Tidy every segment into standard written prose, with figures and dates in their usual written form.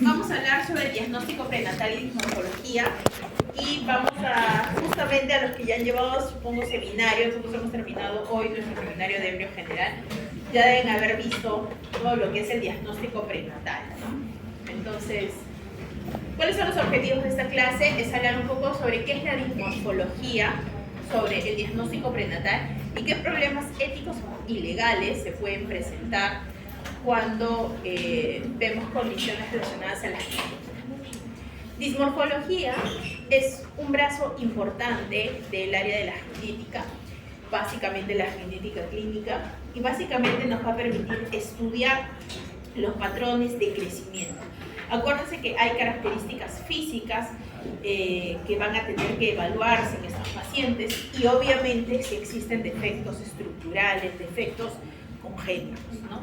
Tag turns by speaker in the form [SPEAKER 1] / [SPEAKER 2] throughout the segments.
[SPEAKER 1] Vamos a hablar sobre el diagnóstico prenatal y dismorfología y vamos a, justamente a los que ya han llevado, supongo, seminarios, nosotros hemos terminado hoy nuestro seminario de embrión general, ya deben haber visto todo lo que es el diagnóstico prenatal, ¿no? Entonces, ¿cuáles son los objetivos de esta clase? Es hablar un poco sobre qué es la dismorfología, sobre el diagnóstico prenatal y qué problemas éticos y legales se pueden presentar cuando vemos condiciones relacionadas a la genética. Dismorfología es un brazo importante del área de la genética, básicamente la genética clínica, y básicamente nos va a permitir estudiar los patrones de crecimiento. Acuérdense que hay características físicas que van a tener que evaluarse en estos pacientes y obviamente si existen defectos estructurales, defectos congénitos, ¿no?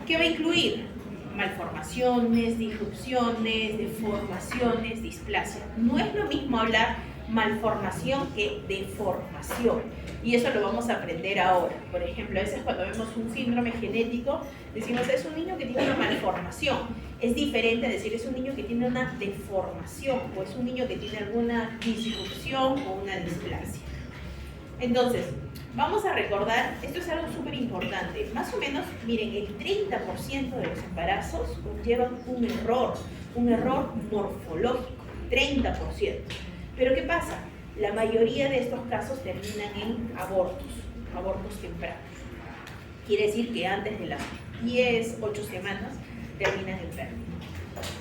[SPEAKER 1] ¿Qué va a incluir? Malformaciones, disrupciones, deformaciones, displasia. No es lo mismo hablar malformación que deformación. Y eso lo vamos a aprender ahora. Por ejemplo, a veces cuando vemos un síndrome genético, decimos es un niño que tiene una malformación. Es diferente a decir es un niño que tiene una deformación o es un niño que tiene alguna disrupción o una displasia. Entonces, vamos a recordar, esto es algo súper importante, más o menos, miren, el 30% de los embarazos conllevan un error morfológico, 30%. Pero ¿qué pasa? La mayoría de estos casos terminan en abortos tempranos. Quiere decir que antes de las 8 semanas terminan en pérdida.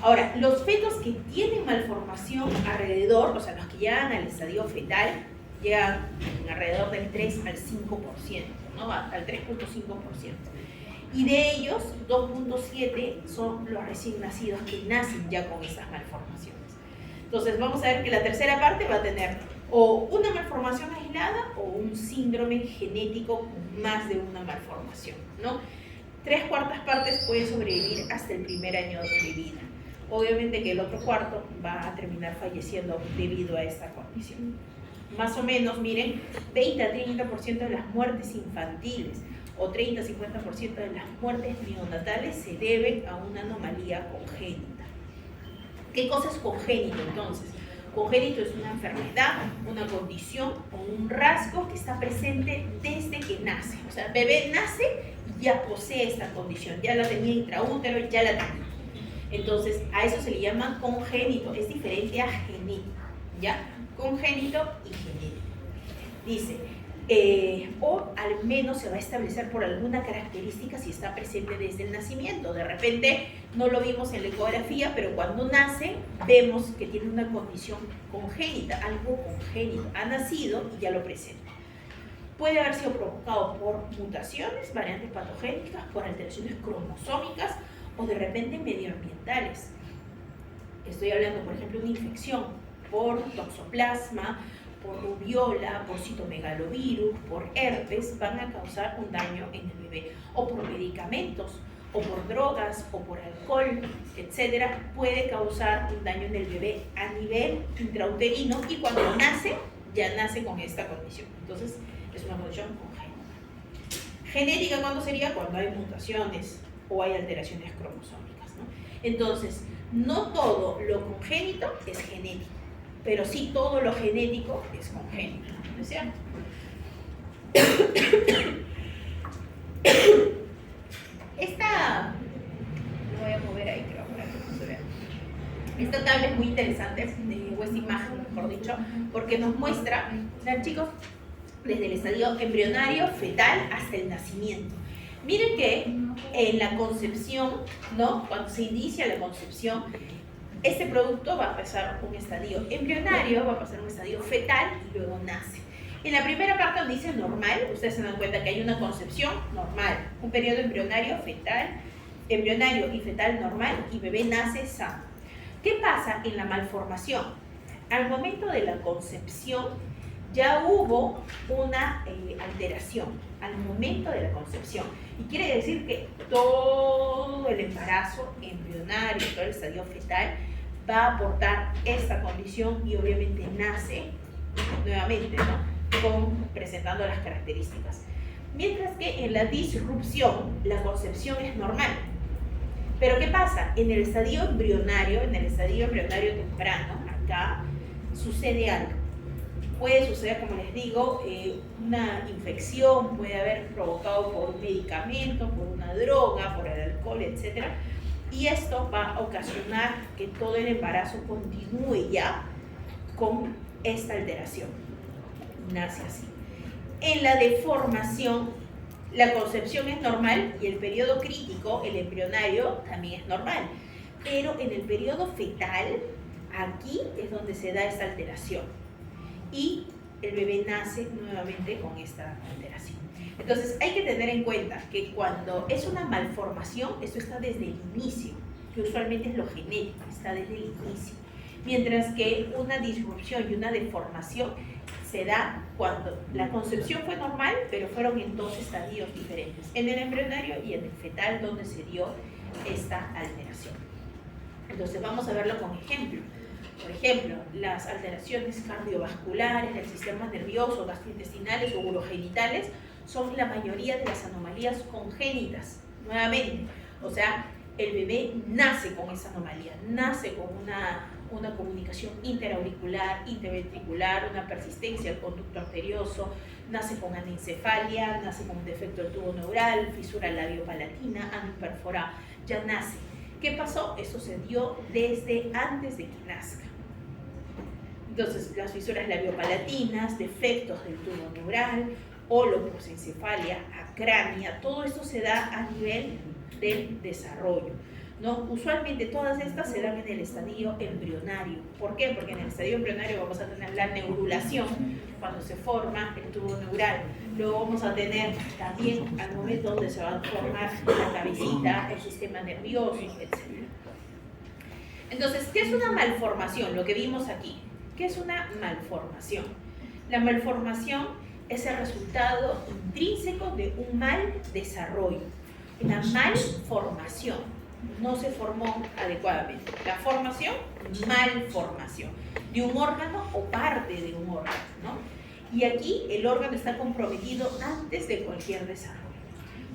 [SPEAKER 1] Ahora, los fetos que tienen malformación alrededor, o sea, los que llegan al estadio fetal, llegan alrededor del 3 al 5%, ¿no? Al 3.5%. Y de ellos, 2.7 son los recién nacidos que nacen ya con esas malformaciones. Entonces, vamos a ver que la tercera parte va a tener o una malformación aislada o un síndrome genético con más de una malformación, ¿no? 3/4 partes pueden sobrevivir hasta el primer año de vida. Obviamente que el otro cuarto va a terminar falleciendo debido a esta condición. Más o menos, miren, 20 a 30% de las muertes infantiles o 30 a 50% de las muertes neonatales se deben a una anomalía congénita. ¿Qué cosa es congénito entonces? Congénito es una enfermedad, una condición o un rasgo que está presente desde que nace. O sea, el bebé nace y ya posee esta condición, ya la tenía intraútero, ya la tenía. Entonces, a eso se le llama congénito, es diferente a genético, ¿ya? Congénito y genético. Dice, o al menos se va a establecer por alguna característica si está presente desde el nacimiento. De repente no lo vimos en la ecografía, pero cuando nace vemos que tiene una condición congénita, algo congénito. Ha nacido y ya lo presenta. Puede haber sido provocado por mutaciones, variantes patogénicas, por alteraciones cromosómicas o de repente medioambientales. Estoy hablando, por ejemplo, de una infección por toxoplasma, por rubiola, por citomegalovirus, por herpes, van a causar un daño en el bebé. O por medicamentos, o por drogas, o por alcohol, etcétera, puede causar un daño en el bebé a nivel intrauterino y cuando nace, ya nace con esta condición. Entonces, es una condición congénita. Genética, ¿cuándo sería? Cuando hay mutaciones o hay alteraciones cromosómicas, ¿no? Entonces, no todo lo congénito es genético, pero sí todo lo genético es congénito, ¿no es cierto? Lo voy a mover ahí, creo, para que no se vea. Esta tabla es muy interesante, o esta imagen, mejor dicho, porque nos muestra, ¿verdad, chicos? Desde el estadio embrionario, fetal, hasta el nacimiento. Miren que en la concepción, ¿no? Cuando se inicia la concepción, este producto va a pasar un estadio embrionario, va a pasar un estadio fetal y luego nace. En la primera parte donde dice normal, ustedes se dan cuenta que hay una concepción normal, un periodo embrionario y fetal normal y bebé nace sano. ¿Qué pasa en la malformación? Al momento de la concepción ya hubo una alteración, al momento de la concepción. Y quiere decir que todo el embarazo embrionario, todo el estadio fetal, va a aportar esta condición y obviamente nace nuevamente, ¿no? Presentando las características. Mientras que en la disrupción, la concepción es normal, Pero ¿qué pasa? En el estadio embrionario temprano, acá sucede algo. Puede suceder, como les digo, una infección, puede haber provocado por un medicamento, por una droga, por el alcohol, etc. Y esto va a ocasionar que todo el embarazo continúe ya con esta alteración. Nace así. En la deformación, la concepción es normal y el periodo crítico, el embrionario, también es normal. Pero en el periodo fetal, aquí es donde se da esta alteración. Y el bebé nace nuevamente con esta alteración. Entonces hay que tener en cuenta que cuando es una malformación, esto está desde el inicio, que usualmente es lo genético, está desde el inicio. Mientras que una disrupción y una deformación se da cuando la concepción fue normal, pero fueron en dos estadios diferentes, en el embrionario y en el fetal, donde se dio esta alteración. Entonces vamos a verlo con ejemplo. Por ejemplo, las alteraciones cardiovasculares del sistema nervioso, gastrointestinales o urogenitales son la mayoría de las anomalías congénitas, nuevamente. O sea, el bebé nace con esa anomalía, nace con una comunicación interauricular, interventricular, una persistencia del conducto arterioso, nace con anencefalia, nace con un defecto del tubo neural, fisura labiopalatina, ano imperforado, ya nace. ¿Qué pasó? Eso se dio desde antes de que nazca. Entonces, las fisuras labiopalatinas, defectos del tubo neural, holoprosencefalia, acrania, todo esto se da a nivel del desarrollo, ¿no? Usualmente todas estas se dan en el estadio embrionario. ¿Por qué? Porque en el estadio embrionario vamos a tener la neurulación, cuando se forma el tubo neural. Luego vamos a tener también al momento donde se va a formar la cabecita, el sistema nervioso, etc. Entonces, ¿qué es una malformación? Lo que vimos aquí. ¿Qué es una malformación? La malformación es el resultado intrínseco de un mal desarrollo. Una malformación. No se formó adecuadamente. La formación, malformación. De un órgano o parte de un órgano, ¿no? Y aquí el órgano está comprometido antes de cualquier desarrollo.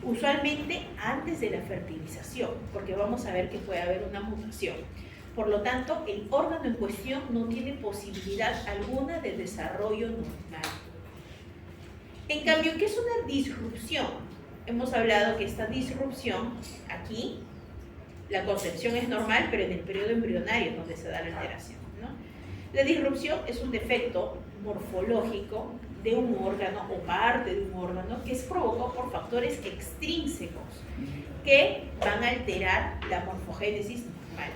[SPEAKER 1] Usualmente antes de la fertilización, porque vamos a ver que puede haber una mutación. Por lo tanto, el órgano en cuestión no tiene posibilidad alguna de desarrollo normal. En cambio, ¿qué es una disrupción? Hemos hablado que esta disrupción, aquí, la concepción es normal, pero en el periodo embrionario es donde se da la alteración, ¿no? La disrupción es un defecto morfológico de un órgano o parte de un órgano que es provocado por factores extrínsecos que van a alterar la morfogénesis normal.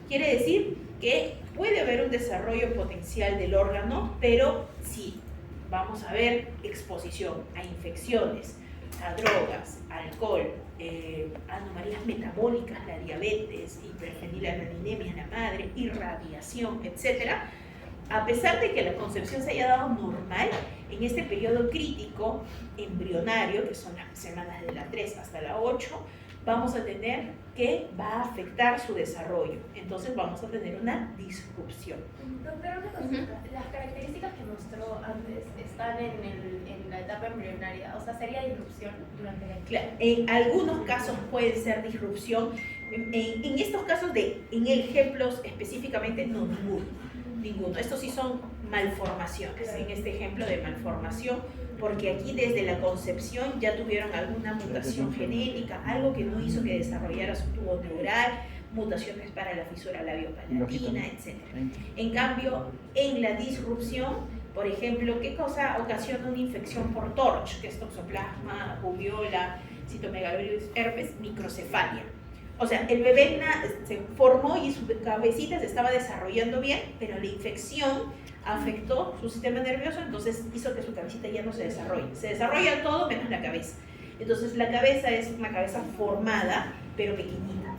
[SPEAKER 1] Quiere decir que puede haber un desarrollo potencial del órgano, pero sí, vamos a ver exposición a infecciones, a drogas, alcohol, anomalías metabólicas, la diabetes, hiperfenilalaninemia en la madre, irradiación, etc. A pesar de que la concepción se haya dado normal, en este periodo crítico embrionario, que son las semanas de la 3 hasta la 8, vamos a tener que va a afectar su desarrollo. Entonces vamos a tener una disrupción.
[SPEAKER 2] Doctora, una consulta. Las características que mostró antes están en la etapa embrionaria, o sea, ¿sería disrupción durante la etapa?
[SPEAKER 1] Claro, en algunos casos puede ser disrupción. En estos casos, en ejemplos específicamente, no, ninguno. Estos sí son malformaciones, en este ejemplo de malformación, porque aquí desde la concepción ya tuvieron alguna mutación genética, algo que no hizo que desarrollara su tubo neural, mutaciones para la fisura labiopalatina, etc. En cambio, en la disrupción, por ejemplo, ¿qué cosa ocasiona una infección por TORCH? Que es toxoplasma, rubiola, citomegalovirus, herpes, microcefalia. O sea, el bebé se formó y su cabecita se estaba desarrollando bien, pero la infección afectó su sistema nervioso, entonces hizo que su cabecita ya no se desarrolle. Se desarrolla todo menos la cabeza. Entonces la cabeza es una cabeza formada, pero pequeñita.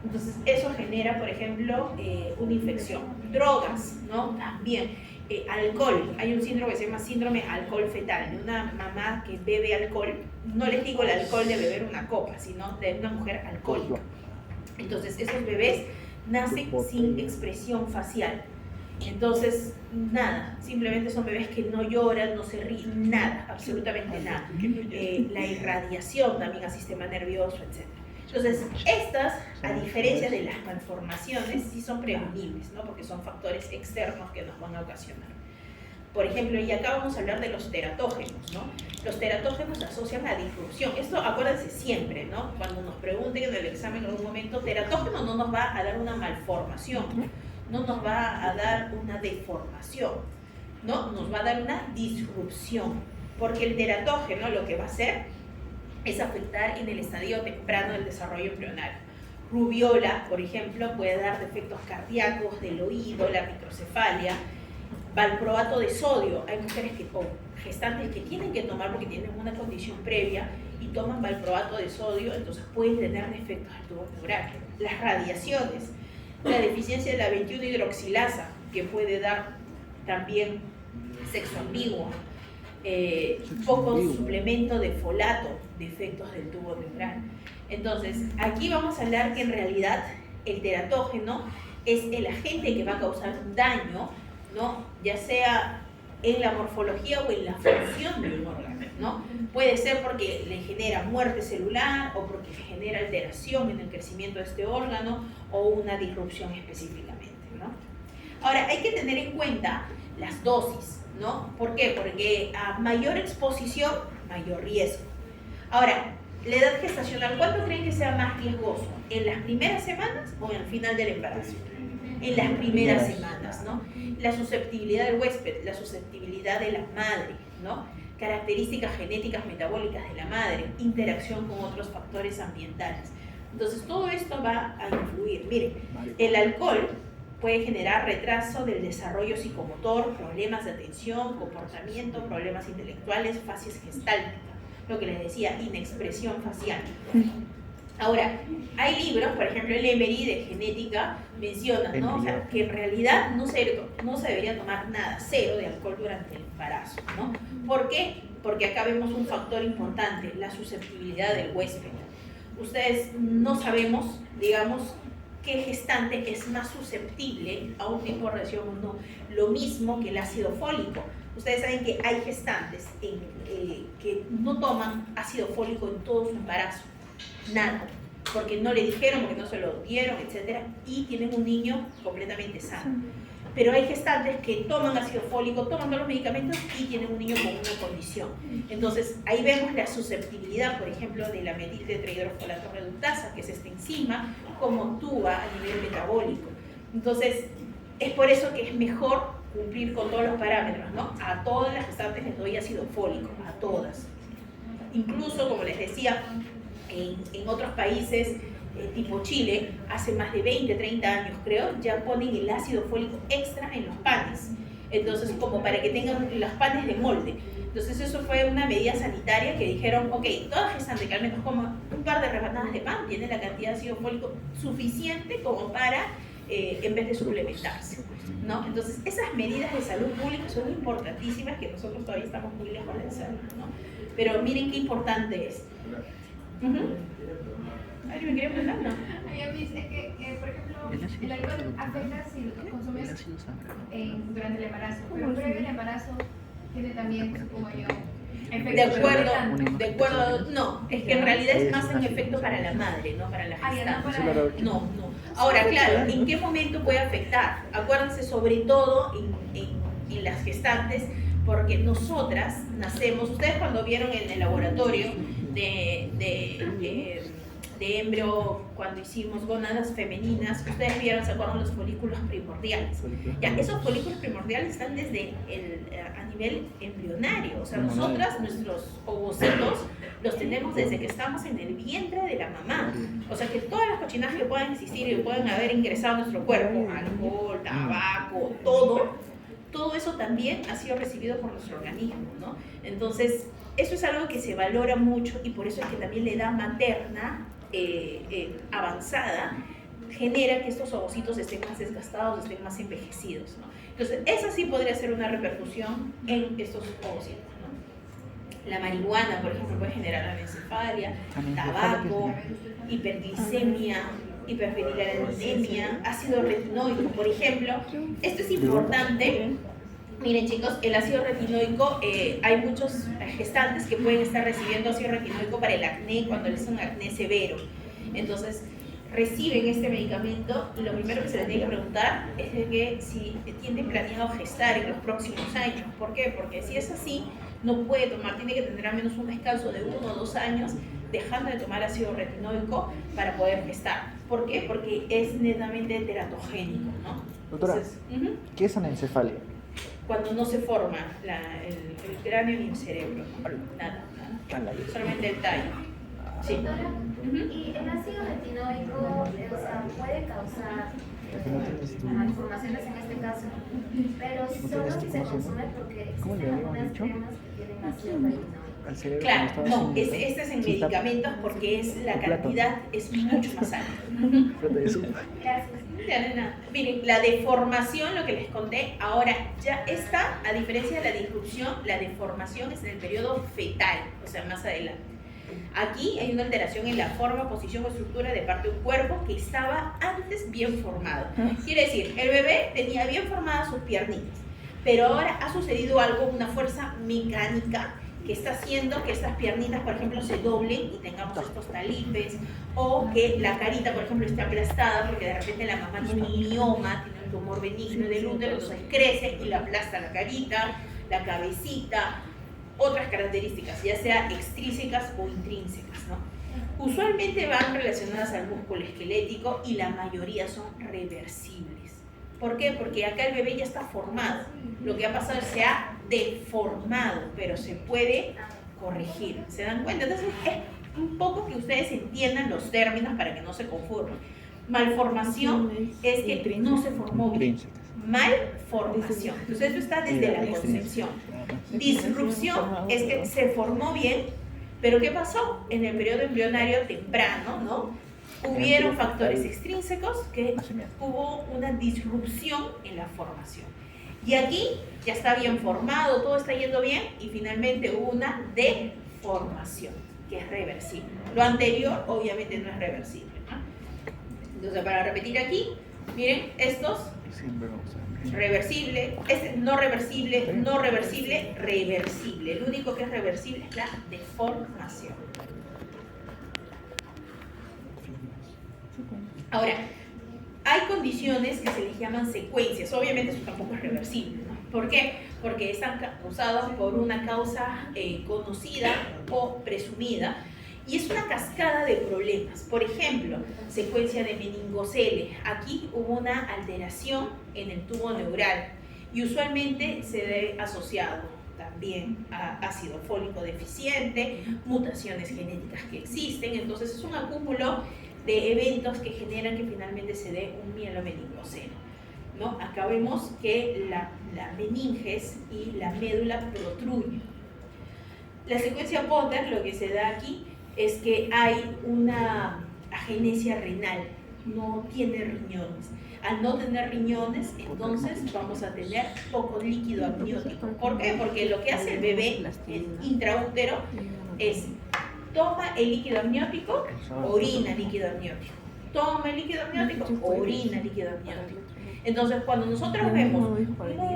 [SPEAKER 1] Entonces eso genera, por ejemplo, una infección. Drogas, ¿no? También. Alcohol. Hay un síndrome que se llama síndrome alcohol fetal, de una mamá que bebe alcohol. No les digo el alcohol de beber una copa, sino de una mujer alcohólica. Entonces esos bebés nacen sin expresión facial. Entonces, nada, simplemente son bebés que no lloran, no se ríen, nada, absolutamente nada. La irradiación también al sistema nervioso, etc. Entonces, estas, a diferencia de las malformaciones, sí son prevenibles, ¿no? Porque son factores externos que nos van a ocasionar. Por ejemplo, y acá vamos a hablar de los teratógenos, ¿no? Los teratógenos asocian a disrupción. Esto acuérdense siempre, ¿no? Cuando nos pregunten en el examen en algún momento, teratógeno no nos va a dar una malformación, no nos va a dar una deformación, ¿no? Nos va a dar una disrupción, porque el teratógeno lo que va a hacer es afectar en el estadio temprano del desarrollo embrionario. Rubiola, por ejemplo, puede dar defectos cardíacos del oído, la microcefalia. Valproato de sodio, hay mujeres o gestantes que tienen que tomar porque tienen una condición previa y toman valproato de sodio, entonces pueden tener defectos del tubo neural. Las radiaciones, la deficiencia de la 21-hidroxilasa, que puede dar también sexo ambiguo, poco suplemento de folato, defectos del tubo neural. Entonces, aquí vamos a hablar que en realidad el teratógeno es el agente que va a causar un daño, ¿no? Ya sea en la morfología o en la función de un órgano, ¿no? Puede ser porque le genera muerte celular o porque genera alteración en el crecimiento de este órgano o una disrupción específicamente, ¿no? Ahora, hay que tener en cuenta las dosis, ¿no? ¿Por qué? Porque a mayor exposición, mayor riesgo. Ahora, la edad gestacional, ¿cuánto creen que sea más riesgoso? ¿En las primeras semanas o en el final del embarazo? En las primeras semanas, ¿no? La susceptibilidad del huésped, la susceptibilidad de la madre, ¿no? Características genéticas metabólicas de la madre, interacción con otros factores ambientales. Entonces, todo esto va a influir. Miren, el alcohol puede generar retraso del desarrollo psicomotor, problemas de atención, comportamiento, problemas intelectuales, fases gestálticas, lo que les decía, inexpresión facial. Ahora, hay libros, por ejemplo el Emery de genética menciona, ¿no? O sea, que en realidad no se debería tomar nada, cero de alcohol durante el embarazo, ¿no? ¿Por qué? Porque acá vemos un factor importante, la susceptibilidad del huésped. Ustedes no sabemos, digamos, qué gestante es más susceptible a un tipo de reacción o no. Lo mismo que el ácido fólico. Ustedes saben que hay gestantes que no toman ácido fólico en todo su embarazo. Nada, porque no le dijeron, porque no se lo dieron, etc. Y tienen un niño completamente sano. Pero hay gestantes que toman ácido fólico, toman todos los medicamentos y tienen un niño con una condición. Entonces, ahí vemos la susceptibilidad, por ejemplo, de la metiltetrahidrofolato reductasa, que es esta enzima, cómo actúa a nivel metabólico. Entonces, es por eso que es mejor cumplir con todos los parámetros, ¿no? A todas las gestantes les doy ácido fólico, a todas. Incluso, como les decía, en otros países, tipo Chile, hace más de 20, 30 años creo, ya ponen el ácido fólico extra en los panes. Entonces, como para que tengan los panes de molde. Entonces, eso fue una medida sanitaria que dijeron, ok, toda gestante que al menos coma un par de rebanadas de pan tiene la cantidad de ácido fólico suficiente como para, en vez de suplementarse, ¿no? Entonces, esas medidas de salud pública son importantísimas que nosotros todavía estamos muy lejos de hacerlas, ¿no? Pero miren qué importante es. ¿Alguien me quiere preguntar? No.
[SPEAKER 3] A mí dice que, por ejemplo, el alcohol afecta si lo consumes durante el embarazo, pero previo al embarazo tiene también, supongo yo, efectos.
[SPEAKER 1] De acuerdo, no, es que en realidad es más en efecto para la madre, no para la gestante. No. Ahora, claro, ¿en qué momento puede afectar? Acuérdense sobre todo en las gestantes, porque nosotras nacemos, ustedes cuando vieron en el laboratorio de embrio, cuando hicimos gónadas femeninas, ustedes vieron, ¿se acuerdan los folículos primordiales? Ya, esos folículos primordiales están desde a nivel embrionario, o sea, nosotras, nuestros ovocitos, los tenemos desde que estamos en el vientre de la mamá. O sea, que todas las cochinadas que puedan existir y que puedan haber ingresado a nuestro cuerpo, alcohol, tabaco, todo eso también ha sido recibido por nuestro organismo, ¿no? Entonces, eso es algo que se valora mucho y por eso es que también la edad materna avanzada genera que estos ovocitos estén más desgastados, estén más envejecidos, ¿no? Entonces, esa sí podría ser una repercusión en estos ovocitos, ¿no? La marihuana, por ejemplo, puede generar anencefalia, tabaco, hiperglicemia, hiperfenilanemia, ácido retinoico, por ejemplo. Esto es importante. Miren chicos, el ácido retinoico, hay muchos gestantes que pueden estar recibiendo ácido retinoico para el acné cuando es un acné severo. Entonces, reciben este medicamento y lo primero que se les tiene que preguntar es de que si tienen planeado gestar en los próximos años. ¿Por qué? Porque si es así, no puede tomar, tiene que tener al menos un descanso de 1 o 2 años dejando de tomar ácido retinoico para poder gestar. ¿Por qué? Porque es netamente teratogénico, ¿no?
[SPEAKER 4] Doctora,
[SPEAKER 1] Entonces,
[SPEAKER 4] ¿qué es anencefalia?
[SPEAKER 1] cuando no se forma el cráneo ni el cerebro, ¿no? Nada, solamente el tallo. Sí.
[SPEAKER 2] Doctora, ¿y el ácido retinoico, o sea, puede causar malformaciones en este caso, pero solo se consume porque existen algunas cremas que tienen ácido retinoico?
[SPEAKER 4] Al cerebro,
[SPEAKER 1] Claro, no, este es en medicamentos porque la cantidad es mucho más alta.
[SPEAKER 2] Gracias.
[SPEAKER 1] Ya, no hay nada. Miren, la deformación, lo que les conté, ahora ya está, a diferencia de la disrupción, la deformación es en el periodo fetal, o sea, más adelante. Aquí hay una alteración en la forma, posición o estructura de parte de un cuerpo que estaba antes bien formado. Quiere decir, el bebé tenía bien formadas sus piernitas, pero ahora ha sucedido algo, una fuerza mecánica que está haciendo que estas piernitas, por ejemplo, se doblen y tengamos estos talipes, o que la carita, por ejemplo, esté aplastada porque de repente la mamá tiene un mioma, tiene un tumor benigno del útero, entonces crece y le aplasta la carita, la cabecita, otras características, ya sea extrínsecas o intrínsecas, ¿no? Usualmente van relacionadas al músculo esquelético y la mayoría son reversibles. ¿Por qué? Porque acá el bebé ya está formado. Lo que ha pasado es que se ha deformado, pero se puede corregir. ¿Se dan cuenta? Entonces es un poco que ustedes entiendan los términos para que no se confundan. Malformación es que no se formó bien. Malformación. Entonces eso está desde la concepción. Disrupción es que se formó bien, pero ¿qué pasó? En el periodo embrionario temprano, ¿no? Hubieron factores extrínsecos que hubo una disrupción en la formación. Y aquí ya está bien formado, todo está yendo bien y finalmente hubo una deformación que es reversible. Lo anterior obviamente no es reversible, ¿no? Entonces para repetir aquí, miren, estos reversible, no reversible, no reversible, reversible. El único que es reversible es la deformación. Ahora, hay condiciones que se les llaman secuencias. Obviamente eso tampoco es reversible, ¿no? ¿Por qué? Porque están causadas por una causa conocida o presumida. Y es una cascada de problemas. Por ejemplo, secuencia de meningocele. Aquí hubo una alteración en el tubo neural y usualmente se debe asociado también a ácido fólico deficiente, mutaciones genéticas que existen. Entonces es un acúmulo de eventos que generan que finalmente se dé un mielomeningocele, ¿no? Acá vemos que la meninges y la médula protruyen. La secuencia Potter, lo que se da aquí es que hay una agenesia renal, no tiene riñones. Al no tener riñones, entonces vamos a tener poco líquido amniótico. ¿Por qué? Porque lo que hace el bebé en intraútero es toma el líquido amniótico, orina líquido amniótico. Toma el líquido amniótico, orina líquido amniótico. Entonces, cuando nosotros vemos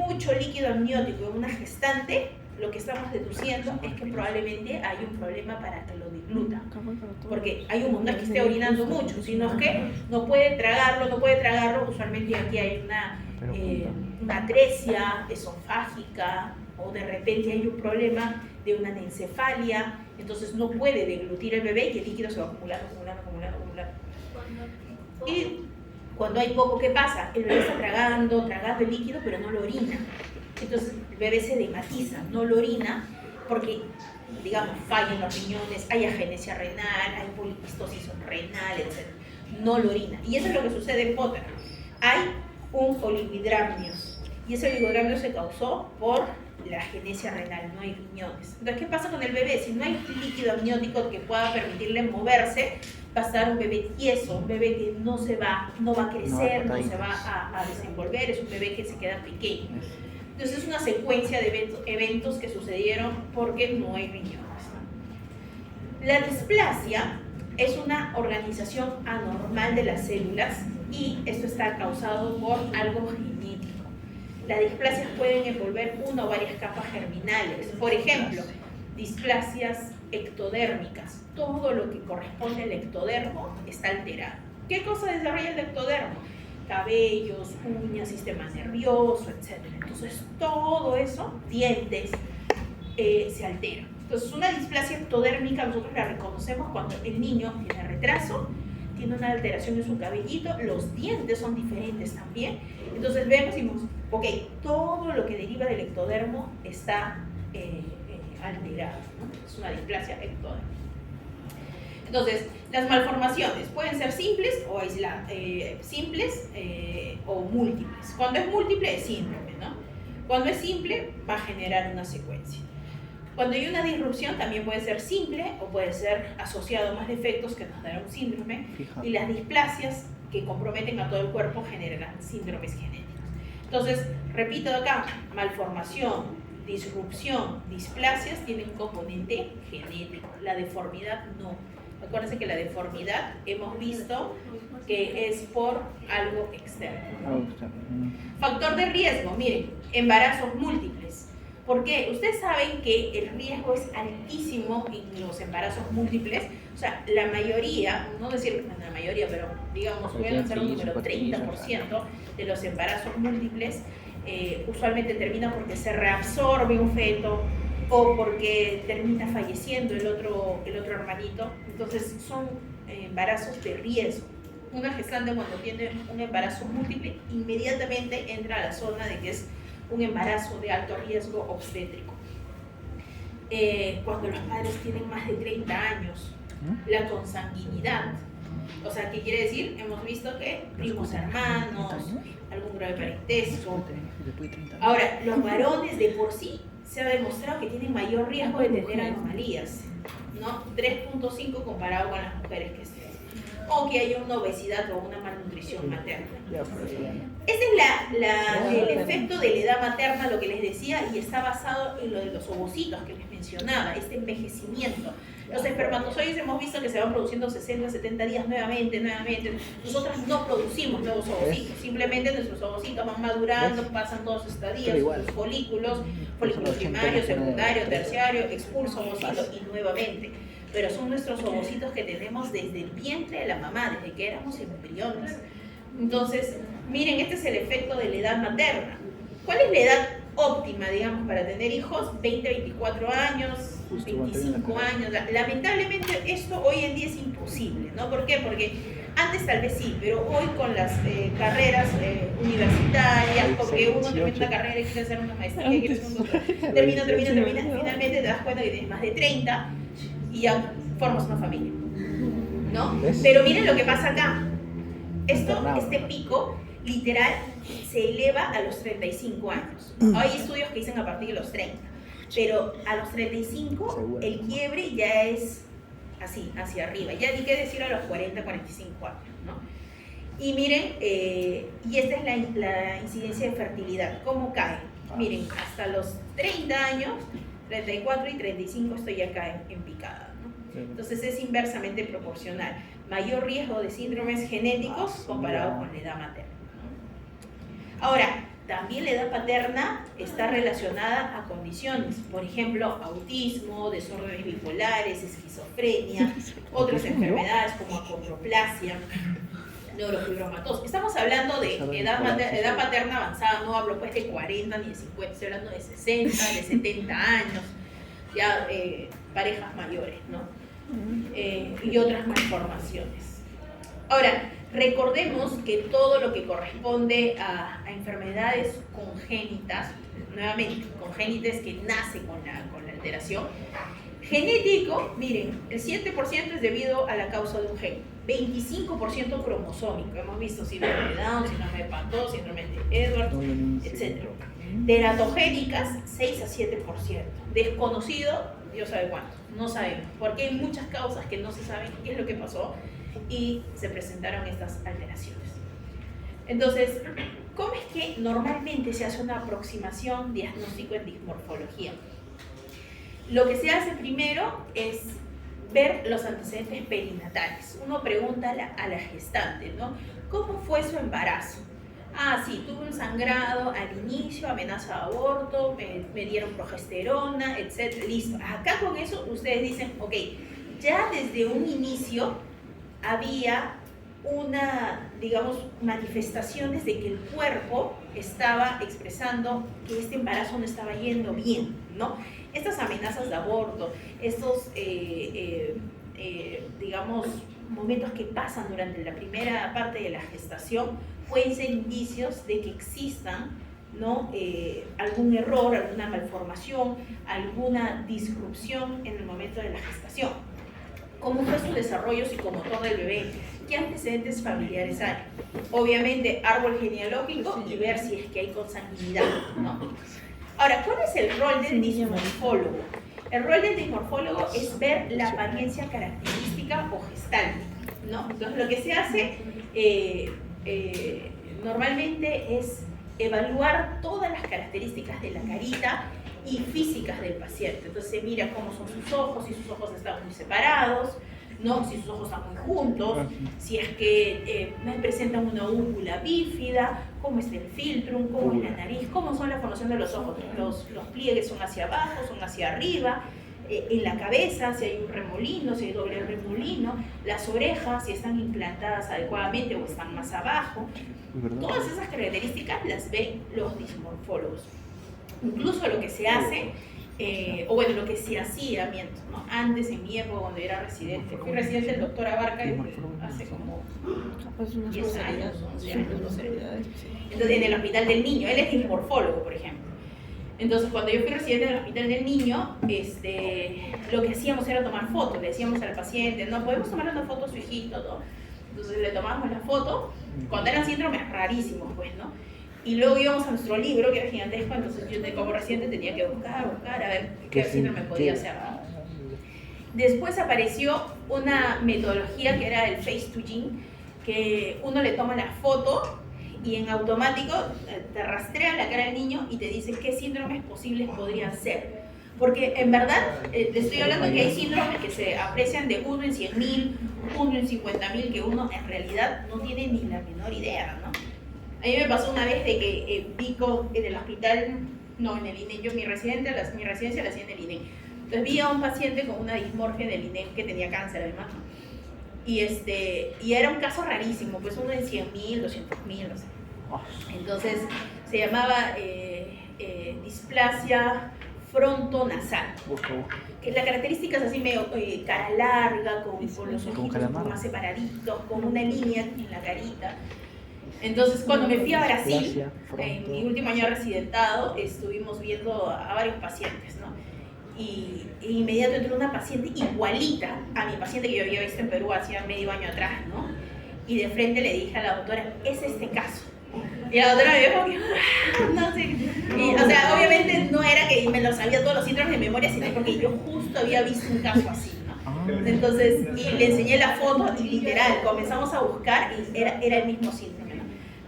[SPEAKER 1] mucho líquido amniótico en una gestante, lo que estamos deduciendo es que probablemente hay un problema para que lo digluta. Porque hay un montón que esté orinando mucho, sino que no puede tragarlo. Usualmente aquí hay una atresia esofágica o de repente hay un problema de una anencefalia, entonces no puede deglutir el bebé y el líquido se va acumulando. Y cuando hay poco, ¿qué pasa? El bebé está tragando el líquido, pero no lo orina. Entonces el bebé se dematiza, no lo orina porque, digamos, fallan los riñones, hay agenesia renal, hay poliquistosis renal, etc. No lo orina. Y eso es lo que sucede en Potter. Hay un oligodramnios y ese oligodramnio se causó por la agenesia renal, no hay riñones. Entonces, ¿qué pasa con el bebé? Si no hay líquido amniótico que pueda permitirle moverse, va a estar un bebé tieso, un bebé que no va a crecer, no se va a desenvolver, es un bebé que se queda pequeño. Entonces es una secuencia de eventos que sucedieron porque no hay riñones. La displasia es una organización anormal de las células y esto está causado por algo genético. Las displasias pueden envolver una o varias capas germinales. Por ejemplo, displasias ectodérmicas. Todo lo que corresponde al ectodermo está alterado. ¿Qué cosa desarrolla el ectodermo? Cabellos, uñas, sistema nervioso, etc. Entonces, todo eso, dientes, se altera. Entonces, una displasia ectodérmica nosotros la reconocemos cuando el niño tiene retraso, tiene una alteración en su cabellito, los dientes son diferentes también. Entonces, vemos y decimos, ok, todo lo que deriva del ectodermo está alterado, ¿no? Es una displasia ectodérmica. Entonces, las malformaciones pueden ser simples o aisladas, o múltiples. Cuando es múltiple es síndrome, ¿no? Cuando es simple va a generar una secuencia. Cuando hay una disrupción también puede ser simple o puede ser asociado a más defectos que nos dará un síndrome. Y las displasias que comprometen a todo el cuerpo generan síndromes genéticos. Entonces, repito acá, malformación, disrupción, displasias tienen un componente genético. La deformidad no. Acuérdense que la deformidad hemos visto que es por algo externo. Factor de riesgo, miren, embarazos múltiples. ¿Por qué? Ustedes saben que el riesgo es altísimo en los embarazos múltiples. O sea, la mayoría, no decir la mayoría, pero digamos, voy a lanzar un número, 30% de los embarazos múltiples usualmente termina porque se reabsorbe un feto o porque termina falleciendo el otro hermanito. Entonces son embarazos de riesgo. Una gestante cuando tiene un embarazo múltiple inmediatamente entra a la zona de que es un embarazo de alto riesgo obstétrico. Cuando los padres tienen más de 30 años, la consanguinidad, o sea, ¿qué quiere decir? Hemos visto que primos hermanos, algún grado de parentesco. Ahora, los varones de por sí se ha demostrado que tienen mayor riesgo de tener anomalías, ¿no? 3.5 comparado con las mujeres que se o que haya una obesidad o una malnutrición materna. Ese es el efecto de la edad materna, lo que les decía, y está basado en lo de los ovocitos que les mencionaba, este envejecimiento. Los espermatozoides hemos visto que se van produciendo 60, 70 días nuevamente. Nosotros no producimos nuevos ovocitos, simplemente nuestros ovocitos van madurando, pasan todos sus estadios, sus folículos primario, secundario, terciario, expulso ovocito y nuevamente. Pero son nuestros ovocitos que tenemos desde el vientre de la mamá, desde que éramos embriones. Entonces, miren, este es el efecto de la edad materna. ¿Cuál es la edad óptima, digamos, para tener hijos? 20, 24 años, 25 años. Lamentablemente esto hoy en día es imposible, ¿no? ¿Por qué? Porque antes tal vez sí, pero hoy con las carreras universitarias, porque uno termina una carrera y quiere hacer una maestría, quiere hacer un doctorado, termina, finalmente te das cuenta que tienes más de 30 y ya formas una familia, ¿no? Pero miren lo que pasa acá. Este pico literal se eleva a los 35 años. Hay estudios que dicen a partir de los 30, pero a los 35 el quiebre ya es así, hacia arriba. Ya ni qué decir a los 40, 45 años, ¿no? Y miren, y esta es la incidencia de fertilidad. ¿Cómo cae? Miren, hasta los 30 años, 34 y 35 esto ya cae en picada, ¿no? Entonces es inversamente proporcional. Mayor riesgo de síndromes genéticos comparado con la edad materna. Ahora, también la edad paterna está relacionada a condiciones, por ejemplo, autismo, desórdenes bipolares, esquizofrenia, otras enfermedades como acondroplasia, neurofibromatosis. Estamos hablando de edad paterna avanzada, no hablo pues de 40 ni de 50, estoy hablando de 60, de 70 años, ya parejas mayores, ¿no? Y otras malformaciones. Ahora, recordemos que todo lo que corresponde a enfermedades congénitas, nuevamente, congénitas que nace con la alteración, genético, miren, el 7% es debido a la causa de un gen, 25% cromosómico, hemos visto síndrome de Down, síndrome de Pato, síndrome de Edwards, etc. Teratogénicas, 6 a 7%. Desconocido, Dios sabe cuánto, no sabemos, porque hay muchas causas que no se saben qué es lo que pasó y se presentaron estas alteraciones. Entonces, ¿cómo es que normalmente se hace una aproximación diagnóstico en dismorfología? Lo que se hace primero es ver los antecedentes perinatales. Uno pregunta a la gestante, ¿no? ¿Cómo fue su embarazo? Ah, sí, tuve un sangrado al inicio, amenaza de aborto, me dieron progesterona, etc. Listo. Acá con eso ustedes dicen, ok, ya desde un inicio había una, digamos, manifestaciones de que el cuerpo estaba expresando que este embarazo no estaba yendo bien, ¿no? Estas amenazas de aborto, estos, digamos, momentos que pasan durante la primera parte de la gestación pueden ser indicios de que existan, ¿no? Algún error, alguna malformación, alguna disrupción en el momento de la gestación. ¿Cómo fue su desarrollo psicomotor del bebé? ¿Qué antecedentes familiares hay? Obviamente, árbol genealógico y ver si es que hay consanguinidad, ¿no? Ahora, ¿cuál es el rol del dismorfólogo? El rol del dismorfólogo es ver la apariencia característica o gestante, ¿no? Entonces, lo que se hace normalmente es evaluar todas las características de la carita y físicas del paciente. Entonces se mira cómo son sus ojos, si sus ojos están muy separados, ¿no? Si sus ojos están muy juntos, si es que presentan una úvula bífida, cómo es el filtrum, cómo es la nariz, cómo son la formación de los ojos. Los pliegues son hacia abajo, son hacia arriba, en la cabeza, si hay un remolino, si hay doble remolino, las orejas, si están implantadas adecuadamente o están más abajo. Todas esas características las ven los dismorfólogos. Incluso lo que se hace, o bueno, lo que se hacía, miento, ¿no? Antes, en mi época, cuando yo era residente, fui residente del doctor Abarca hace como 10 años, 11 años. Entonces, en el Hospital del Niño, él es dismorfólogo, por ejemplo. Entonces, cuando yo fui residente del Hospital del Niño, lo que hacíamos era tomar fotos. Le decíamos al paciente, no, podemos tomar una foto a su hijito, ¿no? Entonces le tomábamos la foto, cuando eran síndromes rarísimos, pues, ¿no? Y luego íbamos a nuestro libro, que era gigantesco, entonces yo como residente tenía que buscar, a ver qué síndrome podía ser. Después apareció una metodología que era el Face to Gene, que uno le toma la foto y en automático te rastrea la cara del niño y te dice qué síndromes posibles podrían ser. Porque en verdad, te estoy hablando que hay síndromes que se aprecian de 1 en 100.000, 1 en 50.000, que uno en realidad no tiene ni la menor idea, ¿no? A mí me pasó una vez de que Vico en el hospital, no, en el INEM, yo mi residencia la hacía en el INEM. Entonces vi a un paciente con una dismorfia en el INEM que tenía cáncer además, ¿no? Y era un caso rarísimo, pues 1 en 100.000, 200.000, no sé. Entonces se llamaba displasia frontonasal. Que la característica es así medio cara larga, con los ojitos más separaditos, con una línea en la carita. Entonces, cuando me fui a Brasil, en mi último año de residentado, estuvimos viendo a varios pacientes, ¿no? Y inmediato entró una paciente igualita a mi paciente que yo había visto en Perú hacía medio año atrás, ¿no? Y de frente le dije a la doctora, es este caso. Y la doctora me dijo que no sé. Y, o sea, obviamente no era que me lo sabía todos los síndromes de memoria, sino porque yo justo había visto un caso así, ¿no? Entonces, y le enseñé la foto y literal, comenzamos a buscar y era el mismo síndrome.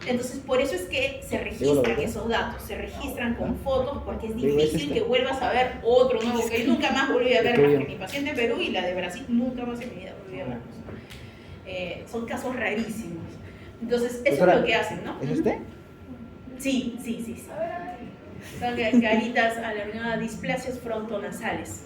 [SPEAKER 1] Entonces, por eso es que se registran esos datos, se registran con fotos, porque es difícil que vuelvas a ver otro nuevo, que yo nunca más volví a ver más que mi paciente de Perú y la de Brasil, nunca más en mi vida volví a verlos. Son casos rarísimos. Entonces, eso es lo que hacen, ¿no?
[SPEAKER 4] ¿Es este?
[SPEAKER 1] Sí. Son caritas alargadas, displasias frontonasales,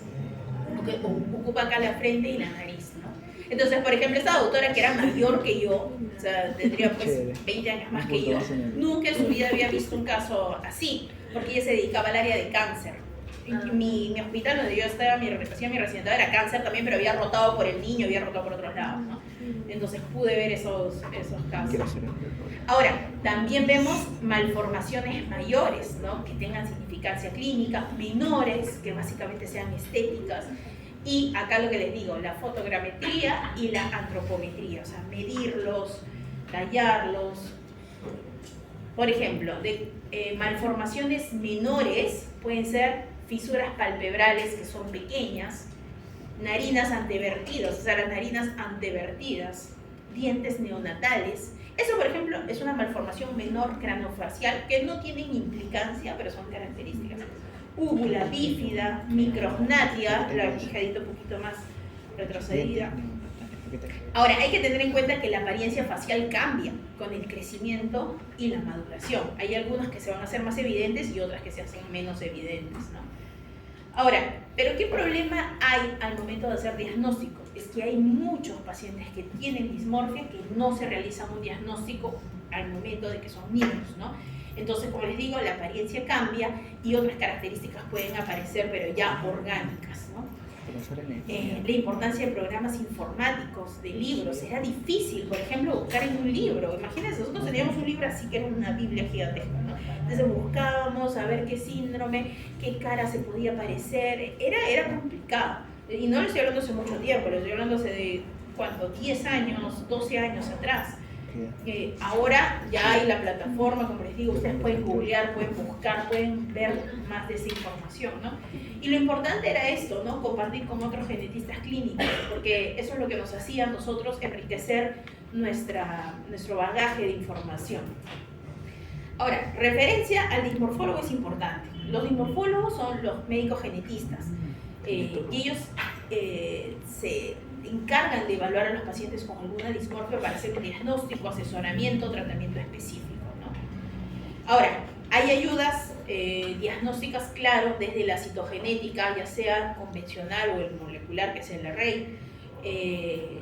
[SPEAKER 1] que ocupa acá la frente y la nariz, ¿no? Entonces, por ejemplo, esta doctora que era mayor que yo, o sea, tendría pues 20 años más que yo, nunca en su vida había visto un caso así, porque ella se dedicaba al área de cáncer. Mi hospital donde yo estaba, hacía mi residentado era cáncer también, pero había rotado por el niño, había rotado por otros lados, ¿no? Entonces pude ver esos casos. Ahora, también vemos malformaciones mayores, ¿no? Que tengan significancia clínica, menores, que básicamente sean estéticas. Y acá lo que les digo, la fotogrametría y la antropometría, o sea, medirlos, tallarlos. Por ejemplo, de malformaciones menores pueden ser fisuras palpebrales que son pequeñas, narinas antevertidas, o sea, las narinas antevertidas, dientes neonatales. Eso, por ejemplo, es una malformación menor craniofacial que no tienen implicancia, pero son características. Úvula bífida, micrognatia, la quijadita un poquito más retrocedida. Ahora, hay que tener en cuenta que la apariencia facial cambia con el crecimiento y la maduración. Hay algunas que se van a hacer más evidentes y otras que se hacen menos evidentes, ¿no? Ahora, ¿pero qué problema hay al momento de hacer diagnóstico? Es que hay muchos pacientes que tienen dismorfia que no se realizan un diagnóstico al momento de que son niños, ¿no? Entonces, como les digo, la apariencia cambia y otras características pueden aparecer, pero ya orgánicas, ¿no? La importancia de programas informáticos, de libros, era difícil, por ejemplo, buscar en un libro. Imagínense, nosotros teníamos un libro así que era una Biblia gigantesca, ¿no? Entonces buscábamos a ver qué síndrome, qué cara se podía parecer, era complicado. Y no lo estoy hablando hace mucho tiempo, lo estoy hablando hace de, ¿cuánto? 10 años, 12 años atrás. Ahora ya hay la plataforma, como les digo, ustedes pueden googlear, pueden buscar, pueden ver más de esa información, ¿no? Y lo importante era esto, ¿no? Compartir con otros genetistas clínicos, porque eso es lo que nos hacía a nosotros enriquecer nuestro bagaje de información. Ahora, referencia al dismorfólogo es importante. Los dismorfólogos son los médicos genetistas y ellos se encargan de evaluar a los pacientes con alguna dismorfia para hacer un diagnóstico, asesoramiento, tratamiento específico, ¿no? Ahora, hay ayudas diagnósticas, claro, desde la citogenética, ya sea convencional o el molecular, que es el array,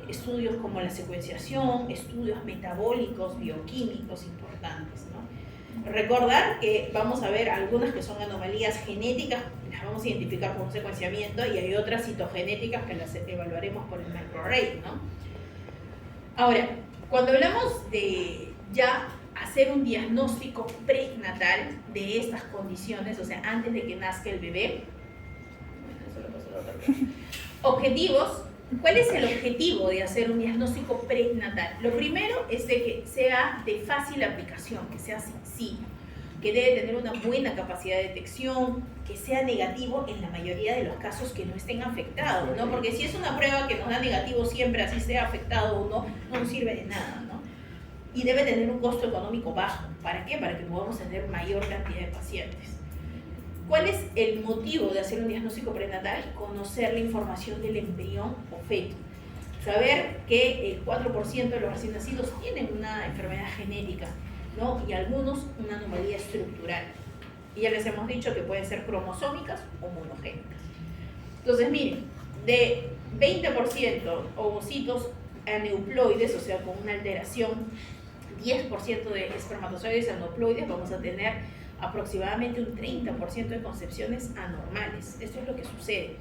[SPEAKER 1] estudios como la secuenciación, estudios metabólicos, bioquímicos importantes, ¿no? Recordar que vamos a ver algunas que son anomalías genéticas, las vamos a identificar con un secuenciamiento, y hay otras citogenéticas que las evaluaremos por el microarray, ¿no? Ahora, cuando hablamos de ya hacer un diagnóstico prenatal de estas condiciones, o sea, antes de que nazca el bebé, objetivos. ¿Cuál es el objetivo de hacer un diagnóstico prenatal? Lo primero es de que sea de fácil aplicación, que sea sencillo, que debe tener una buena capacidad de detección, que sea negativo en la mayoría de los casos que no estén afectados, ¿no? Porque si es una prueba que nos da negativo siempre, así sea afectado o no, no nos sirve de nada, ¿no? Y debe tener un costo económico bajo. ¿Para qué? Para que podamos tener mayor cantidad de pacientes. ¿Cuál es el motivo de hacer un diagnóstico prenatal? Conocer la información del embrión o feto. Saber que el 4% de los recién nacidos tienen una enfermedad genética, ¿no? Y algunos una anomalía estructural. Y ya les hemos dicho que pueden ser cromosómicas o monogénicas. Entonces, miren, de 20% ovocitos aneuploides, o sea, con una alteración, 10% de espermatozoides aneuploides, vamos a tener aproximadamente un 30% de concepciones anormales. Esto es lo que sucede,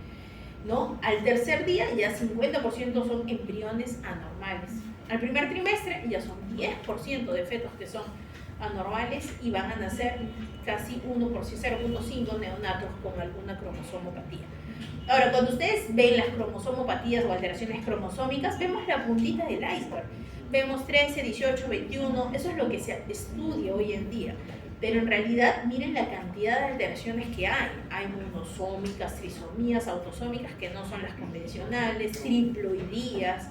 [SPEAKER 1] ¿no? Al tercer día ya 50% son embriones anormales. Al primer trimestre ya son 10% de fetos que son anormales y van a nacer casi 0.5 neonatos con alguna cromosomopatía. Ahora, cuando ustedes ven las cromosomopatías o alteraciones cromosómicas, vemos la puntita del iceberg. Vemos 13, 18, 21, eso es lo que se estudia hoy en día. Pero en realidad, miren la cantidad de alteraciones que hay. Hay monosómicas, trisomías, autosómicas, que no son las convencionales, triploidías,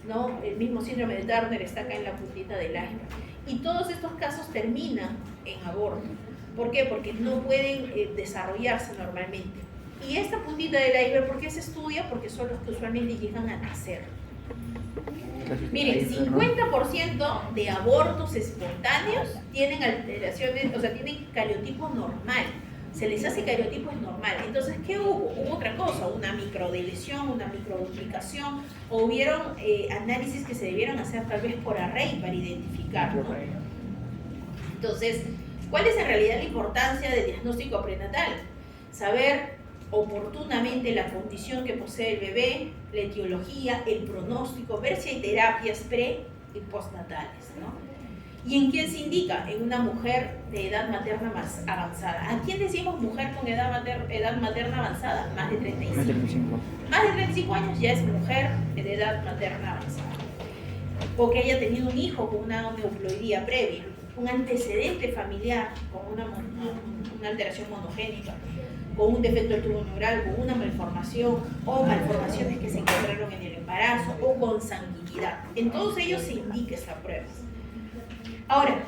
[SPEAKER 1] ¿no? El mismo síndrome de Turner está acá en la puntita del iceberg. Y todos estos casos terminan en aborto. ¿Por qué? Porque no pueden desarrollarse normalmente. Y esta puntita del iceberg, ¿por qué se estudia? Porque son los que usualmente llegan a nacer. Miren, 50% de abortos espontáneos tienen alteraciones, o sea, tienen cariotipo normal. Se les hace cariotipo es normal. Entonces, ¿qué hubo? Hubo otra cosa, una microdeleción, una microduplicación, o hubieron análisis que se debieron hacer tal vez por array para identificarlo. Entonces, ¿cuál es en realidad la importancia del diagnóstico prenatal? Saber oportunamente la condición que posee el bebé, la etiología, el pronóstico, ver si hay terapias pre y postnatales, ¿no? ¿Y en quién se indica? En una mujer de edad materna más avanzada. ¿A quién decimos mujer con edad materna avanzada? Más de 35. Más de 35 años ya es mujer de edad materna avanzada. O que haya tenido un hijo con una aneuploidía previa, un antecedente familiar con una alteración monogénica, con un defecto del tubo neural, con una malformación o malformaciones que se encontraron en el embarazo o con sanguinidad. En todos ellos se indica esta prueba. Ahora,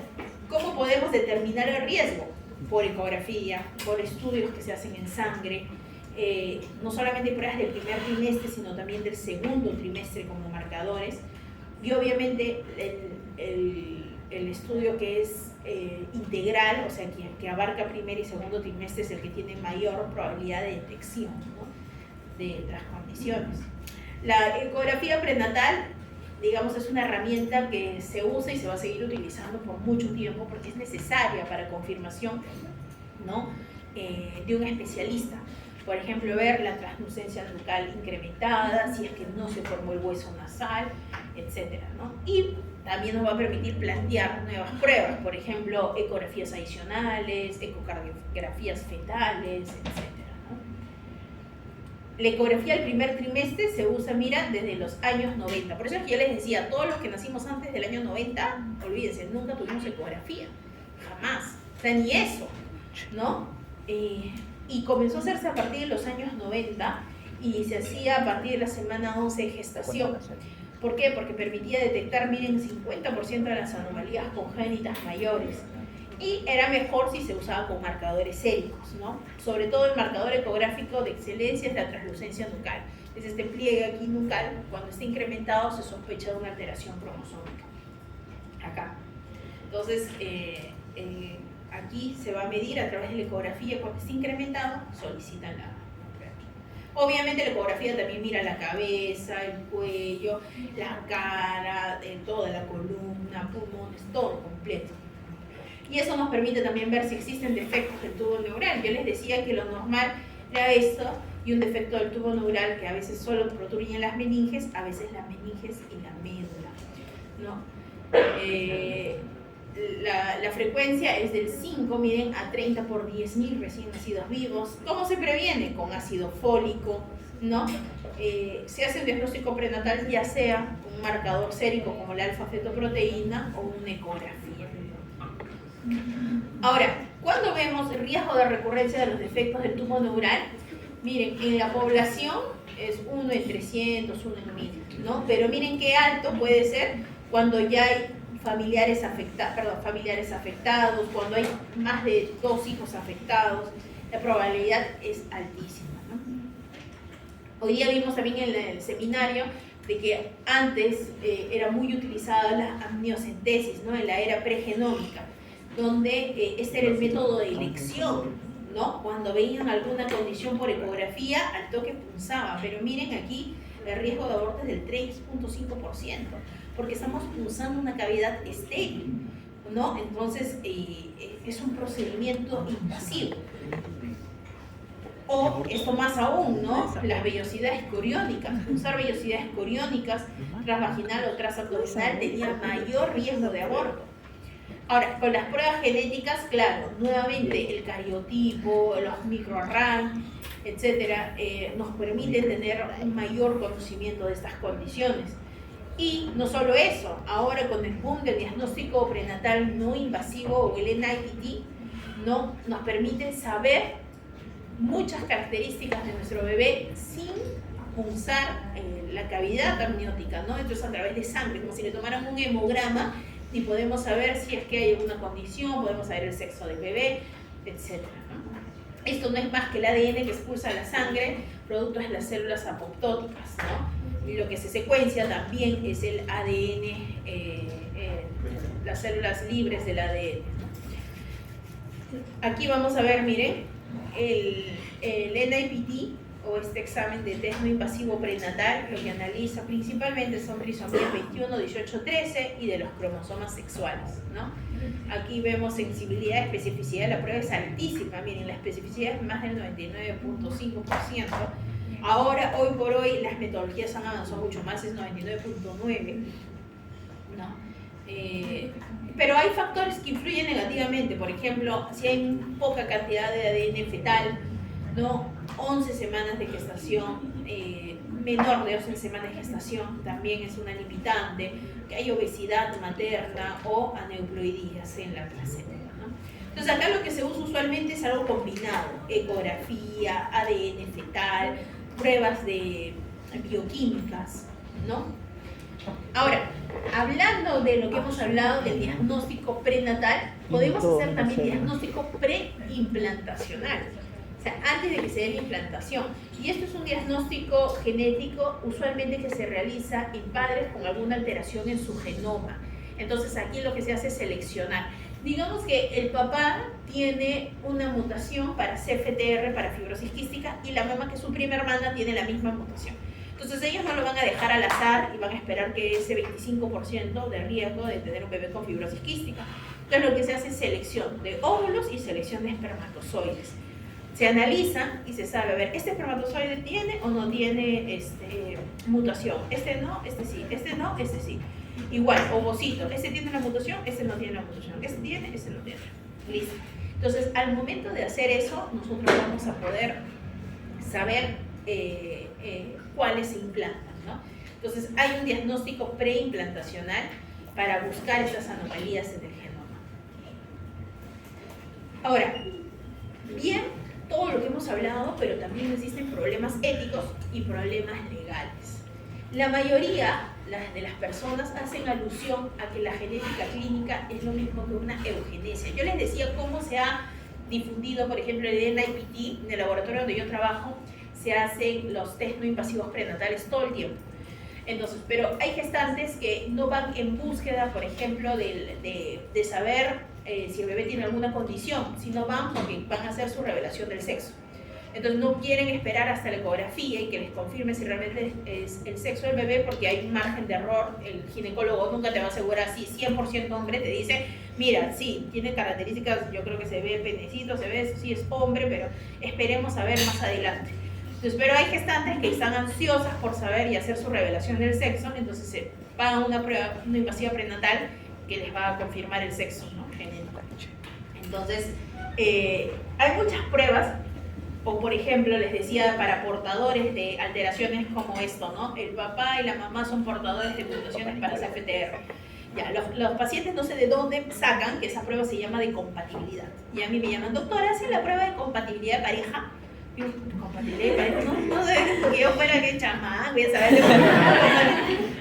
[SPEAKER 1] ¿cómo podemos determinar el riesgo? Por ecografía, por estudios que se hacen en sangre, no solamente hay pruebas del primer trimestre, sino también del segundo trimestre como marcadores. Y obviamente el estudio que es integral, o sea, que abarca primer y segundo trimestre, es el que tiene mayor probabilidad de detección, ¿no?, de las condiciones. La ecografía prenatal, digamos, es una herramienta que se usa y se va a seguir utilizando por mucho tiempo porque es necesaria para confirmación, ¿no?, de un especialista. Por ejemplo, ver la translucencia nucal incrementada, si es que no se formó el hueso nasal, etcétera, ¿no? Y también nos va a permitir plantear nuevas pruebas, por ejemplo, ecografías adicionales, ecocardiografías fetales, etcétera, ¿no? La ecografía del primer trimestre se usa, mira, desde los años 90. Por eso es que yo les decía, todos los que nacimos antes del año 90, olvídense, nunca tuvimos ecografía, jamás, o sea, ni eso, ¿no? Y comenzó a hacerse a partir de los años 90 y se hacía a partir de la semana 11 de gestación. ¿Por qué? Porque permitía detectar, miren, 50% de las anomalías congénitas mayores. Y era mejor si se usaba con marcadores séricos, ¿no? Sobre todo el marcador ecográfico de excelencia es la translucencia nucal. Es este pliegue aquí nucal, cuando está incrementado se sospecha de una alteración cromosómica. Acá. Entonces, aquí se va a medir a través de la ecografía. Cuando esté incrementado, solicitan la prueba. Obviamente la ecografía también mira la cabeza, el cuello, la cara, toda la columna, pulmones, todo completo. Y eso nos permite también ver si existen defectos del tubo neural. Yo les decía que lo normal era esto, y un defecto del tubo neural que a veces solo protruyen las meninges, a veces las meninges y la médula, ¿no? La frecuencia es del 5, miren, a 30 por 10.000 recién nacidos vivos. ¿Cómo se previene? Con ácido fólico, ¿no? Se hace un diagnóstico prenatal, ya sea un marcador sérico como la alfa-fetoproteína o una ecografía. Ahora, ¿cuándo vemos el riesgo de recurrencia de los defectos del tubo neural? Miren, en la población es 1 en 300, 1 en 1000, ¿no? Pero miren qué alto puede ser cuando ya hay familiares afectados, cuando hay más de 2 hijos afectados, la probabilidad es altísima, ¿no? Hoy día vimos también en el seminario de que antes era muy utilizada la amniocentesis, ¿no?, en la era pregenómica, donde este era el método de elección, ¿no? Cuando veían alguna condición por ecografía, al toque punzaba, pero miren aquí el riesgo de aborto es del 3.5%, porque estamos punzando una cavidad estéril, ¿no? Entonces es un procedimiento invasivo. O esto más aún, ¿no? Las vellosidades coriónicas. Punzar vellosidades coriónicas transvaginal o transabdominal tenía mayor riesgo de aborto. Ahora, con las pruebas genéticas, claro, nuevamente el cariotipo, los microRAM, etcétera, nos permiten tener un mayor conocimiento de estas condiciones. Y no solo eso, ahora con el boom del diagnóstico prenatal no invasivo o el NIPT, ¿no?, nos permite saber muchas características de nuestro bebé sin punzar la cavidad amniótica, ¿no? Entonces a través de sangre, como si le tomaran un hemograma, y podemos saber si es que hay alguna condición, podemos saber el sexo del bebé, etc., ¿no? Esto no es más que el ADN que expulsa la sangre, producto de las células apoptóticas, ¿no? Y lo que se secuencia también es el ADN, las células libres del ADN. Aquí vamos a ver, miren, el NIPT, o este examen de test no invasivo prenatal, lo que analiza principalmente son trisomías 21, 18, 13 y de los cromosomas sexuales, ¿no? Aquí vemos sensibilidad, especificidad, la prueba es altísima, miren, la especificidad es más del 99.5%. Ahora, hoy por hoy, las metodologías han avanzado mucho más, es 99.9%, ¿no? Pero hay factores que influyen negativamente, por ejemplo, si hay poca cantidad de ADN fetal, ¿no? 11 semanas de gestación, menor de 11 semanas de gestación también es una limitante, que hay obesidad materna o aneuploidías en la placenta, ¿no? Entonces acá lo que se usa usualmente es algo combinado, ecografía, ADN fetal, pruebas de bioquímicas, ¿no? Ahora, hablando de lo que hemos hablado del diagnóstico prenatal, podemos hacer también diagnóstico preimplantacional. O sea, antes de que se dé la implantación. Y esto es un diagnóstico genético usualmente que se realiza en padres con alguna alteración en su genoma. Entonces aquí lo que se hace es seleccionar. Digamos que el papá tiene una mutación para CFTR, para fibrosis quística, y la mamá, que es su prima hermana, tiene la misma mutación. Entonces ellos no lo van a dejar al azar y van a esperar que ese 25% de riesgo de tener un bebé con fibrosis quística. Entonces lo que se hace es selección de óvulos y selección de espermatozoides. Se analiza y se sabe, a ver, ¿este espermatozoide tiene o no tiene mutación? Este no, este sí, este no, este sí. Igual, ovocito, este tiene la mutación, este no tiene la mutación, este tiene, este no tiene. Listo. Entonces, al momento de hacer eso, nosotros vamos a poder saber cuáles se implantan, ¿no? Entonces, hay un diagnóstico preimplantacional para buscar esas anomalías en el genoma. Ahora, bien, todo lo que hemos hablado, pero también existen problemas éticos y problemas legales. La mayoría de las personas hacen alusión a que la genética clínica es lo mismo que una eugenesia. Yo les decía cómo se ha difundido, por ejemplo, el NIPT, en el laboratorio donde yo trabajo, se hacen los test no invasivos prenatales todo el tiempo. Entonces, pero hay gestantes que no van en búsqueda, por ejemplo, de saber si el bebé tiene alguna condición, sino van porque van a hacer su revelación del sexo. Entonces no quieren esperar hasta la ecografía y que les confirme si realmente es el sexo del bebé, porque hay un margen de error. El ginecólogo nunca te va a asegurar si 100% hombre, te dice, mira, sí, tiene características, yo creo que se ve penecito, se ve, sí es hombre, pero esperemos a ver más adelante. Entonces, pero hay gestantes que están ansiosas por saber y hacer su revelación del sexo, entonces se pagan una prueba, una invasiva prenatal que les va a confirmar el sexo, ¿no? Genético. Entonces, hay muchas pruebas. O por ejemplo, les decía, para portadores de alteraciones como esto, ¿no? El papá y la mamá son portadores de mutaciones para CFTR. Ya, los pacientes no sé de dónde sacan que esa prueba se llama de compatibilidad. Y a mí me llaman, doctora, ¿hace la prueba de compatibilidad de pareja? Yo, compatibilidad de pareja, no sé, que yo fuera que chamán, voy a saber.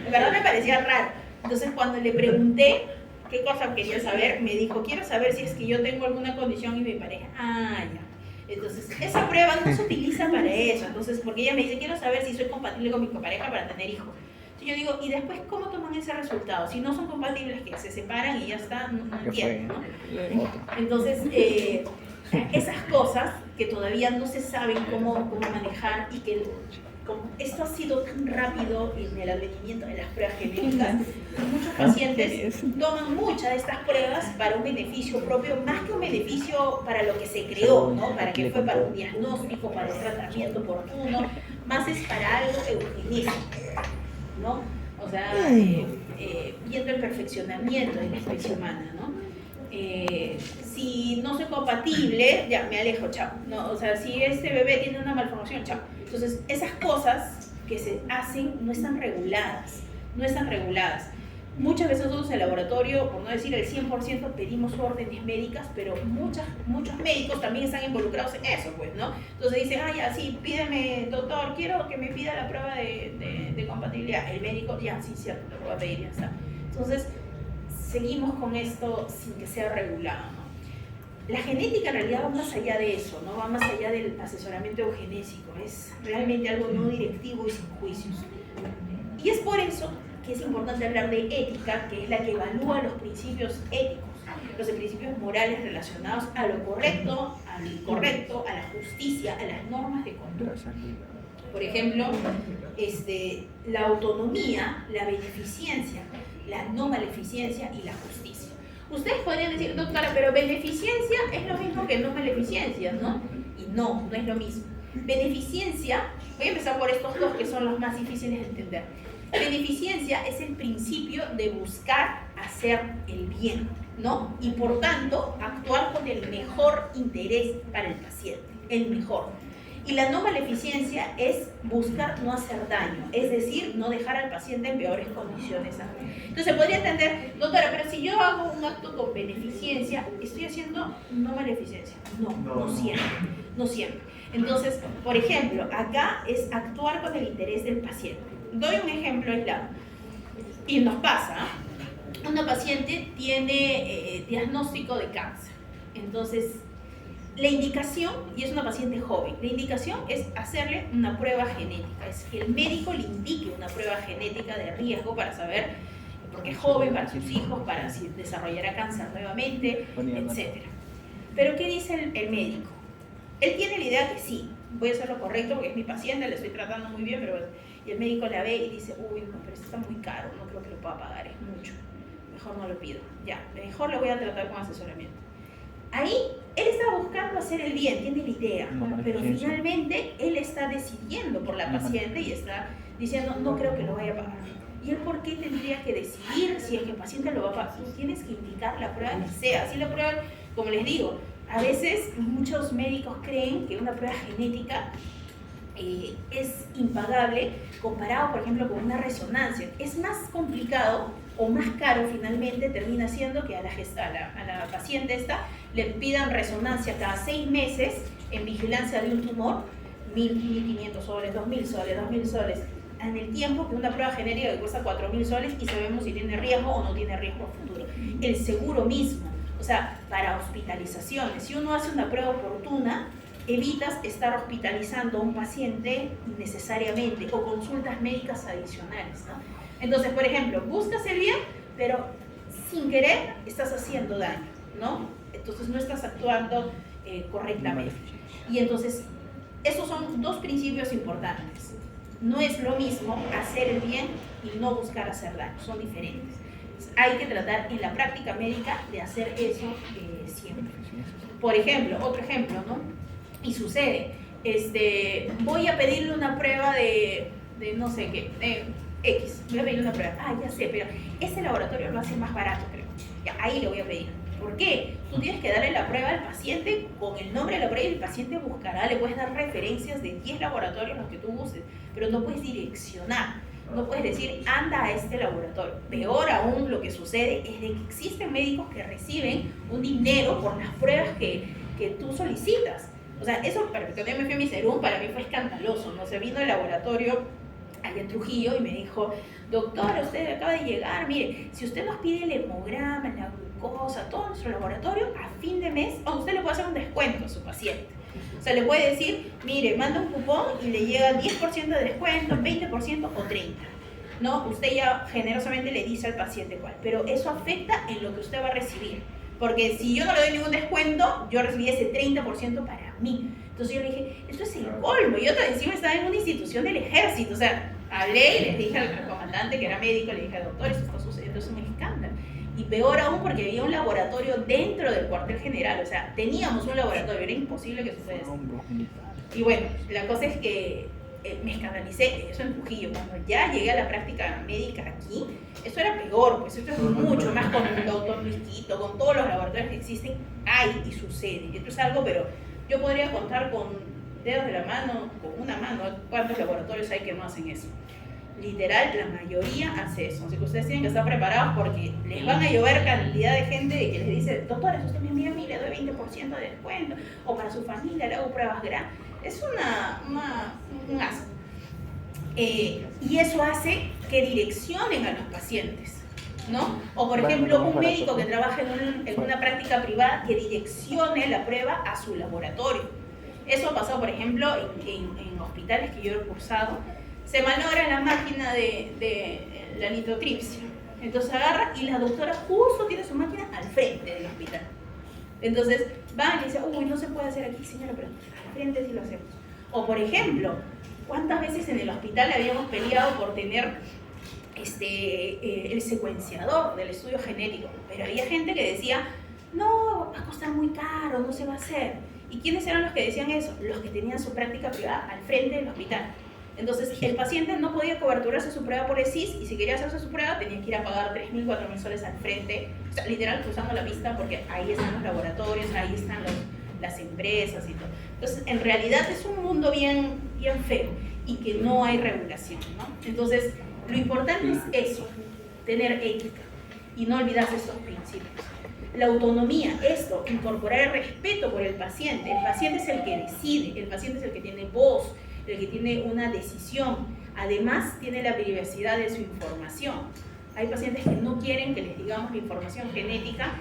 [SPEAKER 1] En verdad me parecía raro. Entonces cuando le pregunté qué cosa quería saber, me dijo, quiero saber si es que yo tengo alguna condición y mi pareja. Ah, ya. Entonces, esa prueba no se utiliza para eso. Entonces, porque ella me dice, quiero saber si soy compatible con mi pareja para tener hijos. Entonces yo digo, ¿y después cómo toman ese resultado? Si no son compatibles, que se separan y ya está, no entiendo, ¿no? Entonces, esas cosas que todavía no se saben cómo manejar y que como esto ha sido tan rápido en el advenimiento de las pruebas genéticas, muchos pacientes toman muchas de estas pruebas para un beneficio propio, más que un beneficio para lo que se creó, ¿no? Para que fue para un diagnóstico, para un tratamiento oportuno, más es para algo eugenésico, ¿no? O sea, viendo el perfeccionamiento de la especie humana, ¿no? Si no soy compatible, ya me alejo, chao. No, o sea, si este bebé tiene una malformación, chao. Entonces, esas cosas que se hacen no están reguladas, no están reguladas. Muchas veces nosotros en el laboratorio, por no decir el 100%, pedimos órdenes médicas, pero muchos médicos también están involucrados en eso, pues, ¿no? Entonces dicen, ah, ya, sí, pídeme, doctor, quiero que me pida la prueba de compatibilidad. El médico, ya, sí, cierto, lo voy a pedir, ya está. Entonces, seguimos con esto sin que sea regulado, ¿no? La genética en realidad va más allá de eso, ¿no? Va más allá del asesoramiento eugenésico, es realmente algo no directivo y sin juicios. Y es por eso que es importante hablar de ética, que es la que evalúa los principios éticos, los principios morales relacionados a lo correcto, al incorrecto, a la justicia, a las normas de conducta. Por ejemplo, la autonomía, la beneficencia, la no maleficencia y la justicia. Ustedes podrían decir, doctora, pero beneficencia es lo mismo que no maleficencia, ¿no? Y no es lo mismo. Beneficencia, voy a empezar por estos dos que son los más difíciles de entender. Beneficencia es el principio de buscar hacer el bien, ¿no? Y por tanto, actuar con el mejor interés para el paciente, el mejor. Y la no maleficencia es buscar no hacer daño, es decir, no dejar al paciente en peores condiciones. Entonces se podría entender, doctora, pero si yo hago un acto con beneficencia, ¿estoy haciendo no maleficencia? No siempre. Entonces, por ejemplo, acá es actuar con el interés del paciente. Doy un ejemplo aislado. Y nos pasa, una paciente tiene diagnóstico de cáncer. Entonces, La indicación, y es una paciente joven, la indicación es hacerle una prueba genética, es que el médico le indique una prueba genética de riesgo para saber, porque es joven, para sus hijos, para si desarrollará cáncer nuevamente, etc. Pero ¿qué dice el médico? Él tiene la idea que sí, voy a hacer lo correcto porque es mi paciente, le estoy tratando muy bien, pero y el médico la ve y dice, uy, no, pero esto está muy caro, no creo que lo pueda pagar, es mucho, mejor no lo pido, ya, mejor lo voy a tratar con asesoramiento. Ahí él está buscando hacer el bien, tiene la idea, pero finalmente él está decidiendo por la paciente y está diciendo, no creo que lo vaya a pagar. ¿Y él por qué tendría que decidir si es que el paciente lo va a pagar? Tú tienes que indicar la prueba que sea. Así la prueba, como les digo, a veces muchos médicos creen que una prueba genética es impagable comparado, por ejemplo, con una resonancia. Es más complicado o más caro finalmente termina siendo que a la paciente esta le pidan resonancia cada 6 meses en vigilancia de un tumor, 1.500 soles, 2.000 soles, 2.000 soles, en el tiempo que una prueba genética que cuesta 4.000 soles y sabemos si tiene riesgo o no tiene riesgo a futuro. El seguro mismo, o sea, para hospitalizaciones, si uno hace una prueba oportuna, evitas estar hospitalizando a un paciente innecesariamente o consultas médicas adicionales, ¿no? Entonces, por ejemplo, buscas el bien, pero sin querer estás haciendo daño, ¿no? Entonces no estás actuando correctamente. Y entonces, esos son dos principios importantes. No es lo mismo hacer el bien y no buscar hacer daño, son diferentes. Hay que tratar en la práctica médica de hacer eso siempre. Por ejemplo, otro ejemplo, ¿no? Y sucede, voy a pedirle una prueba de no sé qué, X, voy a pedirle una prueba, ya sé, pero ese laboratorio lo hace más barato, creo. Ya, ahí le voy a pedir. ¿Por qué? Tú tienes que darle la prueba al paciente con el nombre de la prueba y el paciente buscará, le puedes dar referencias de 10 laboratorios los que tú uses, pero no puedes direccionar, no puedes decir anda a este laboratorio. Peor aún, lo que sucede es de que existen médicos que reciben un dinero por las pruebas que tú solicitas. O sea, eso, cuando yo me fui a mi serum, para mí fue escandaloso, ¿no? Se vino el laboratorio allá en Trujillo y me dijo, doctora, usted acaba de llegar, mire, si usted nos pide el hemograma, la glucosa, todo nuestro laboratorio, a fin de mes, usted le puede hacer un descuento a su paciente. O sea, le puede decir, mire, manda un cupón y le llega 10% de descuento, 20% o 30%. ¿No? Usted ya generosamente le dice al paciente cuál, pero eso afecta en lo que usted va a recibir. Porque si yo no le doy ningún descuento, yo recibí ese 30% para mí. Entonces yo le dije, esto es el colmo. Y otra encima estaba en una institución del ejército. O sea, hablé y le dije al comandante que era médico, le dije, doctor, esto está sucediendo, es un escándalo. Y peor aún porque había un laboratorio dentro del cuartel general. O sea, teníamos un laboratorio, era imposible que sucediera esto. Y bueno, la cosa es que me escandalicé, eso en Trujillo. Cuando ya llegué a la práctica médica aquí, eso era peor, pues esto es mucho más con el doctor Luisquito, con todos los laboratorios que existen, hay y sucede. Esto es algo, pero yo podría contar con dedos de la mano, con una mano, cuántos laboratorios hay que no hacen eso. Literal, la mayoría hace eso. Así que ustedes tienen que estar preparados porque les van a llover cantidad de gente que les dice, doctora, usted me envía a mí, le doy 20% de descuento, o para su familia le hago pruebas gratis. Es un asco. Y eso hace que direccionen a los pacientes, ¿no? O por ejemplo, un médico que trabaja en una práctica privada que direccione la prueba a su laboratorio. Eso ha pasado, por ejemplo, en hospitales que yo he cursado. Se malogra la máquina de la litrotripsia. Entonces agarra y la doctora justo tiene su máquina al frente del hospital. Entonces van y dicen, uy, no se puede hacer aquí, señora, pero al frente sí lo hacemos. O por ejemplo, ¿cuántas veces en el hospital habíamos peleado por tener el secuenciador del estudio genético? Pero había gente que decía, no, va a costar muy caro, no se va a hacer. ¿Y quiénes eran los que decían eso? Los que tenían su práctica privada al frente del hospital. Entonces, el paciente no podía coberturarse su prueba por ESIS y si quería hacerse su prueba tenía que ir a pagar 3.000, 4.000 soles al frente, o sea, literal cruzando la pista porque ahí están los laboratorios, ahí están las empresas y todo. Entonces, en realidad es un mundo bien feo y que no hay regulación, ¿no? Entonces, lo importante es eso, tener ética y no olvidarse estos principios. La autonomía, esto, incorporar el respeto por el paciente es el que decide, el paciente es el que tiene voz, el que tiene una decisión, además tiene la privacidad de su información. Hay pacientes que no quieren que les digamos la información genética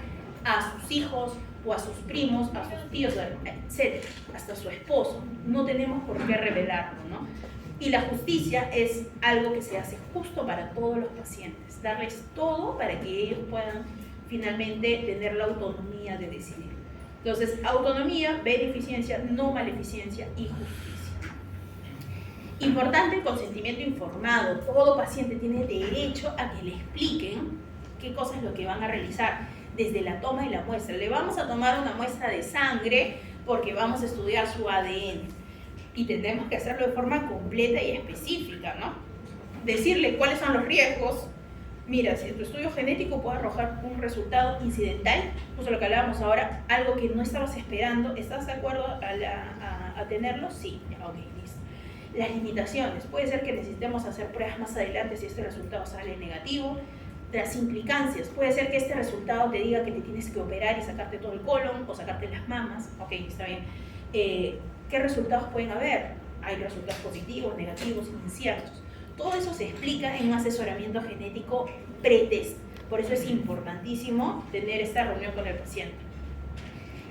[SPEAKER 1] a sus hijos o a sus primos, a sus tíos, etc., hasta su esposo. No tenemos por qué revelarlo, ¿no? Y la justicia es algo que se hace justo para todos los pacientes, darles todo para que ellos puedan finalmente tener la autonomía de decidir. Entonces, autonomía, beneficencia, no maleficencia y justicia. Importante el consentimiento informado. Todo paciente tiene derecho a que le expliquen qué cosa es lo que van a realizar desde la toma de la muestra. Le vamos a tomar una muestra de sangre porque vamos a estudiar su ADN. Y tendremos que hacerlo de forma completa y específica, ¿no? Decirle cuáles son los riesgos. Mira, si tu estudio genético puede arrojar un resultado incidental, justo lo que hablábamos ahora, algo que no estabas esperando, ¿estás de acuerdo a tenerlo? Sí, ok, listo. Las limitaciones, puede ser que necesitemos hacer pruebas más adelante si este resultado sale negativo. Las implicancias, puede ser que este resultado te diga que te tienes que operar y sacarte todo el colon o sacarte las mamas, ok, está bien. ¿Qué resultados pueden haber? Hay resultados positivos, negativos, inciertos. Todo eso se explica en un asesoramiento genético pre-test. Por eso es importantísimo tener esta reunión con el paciente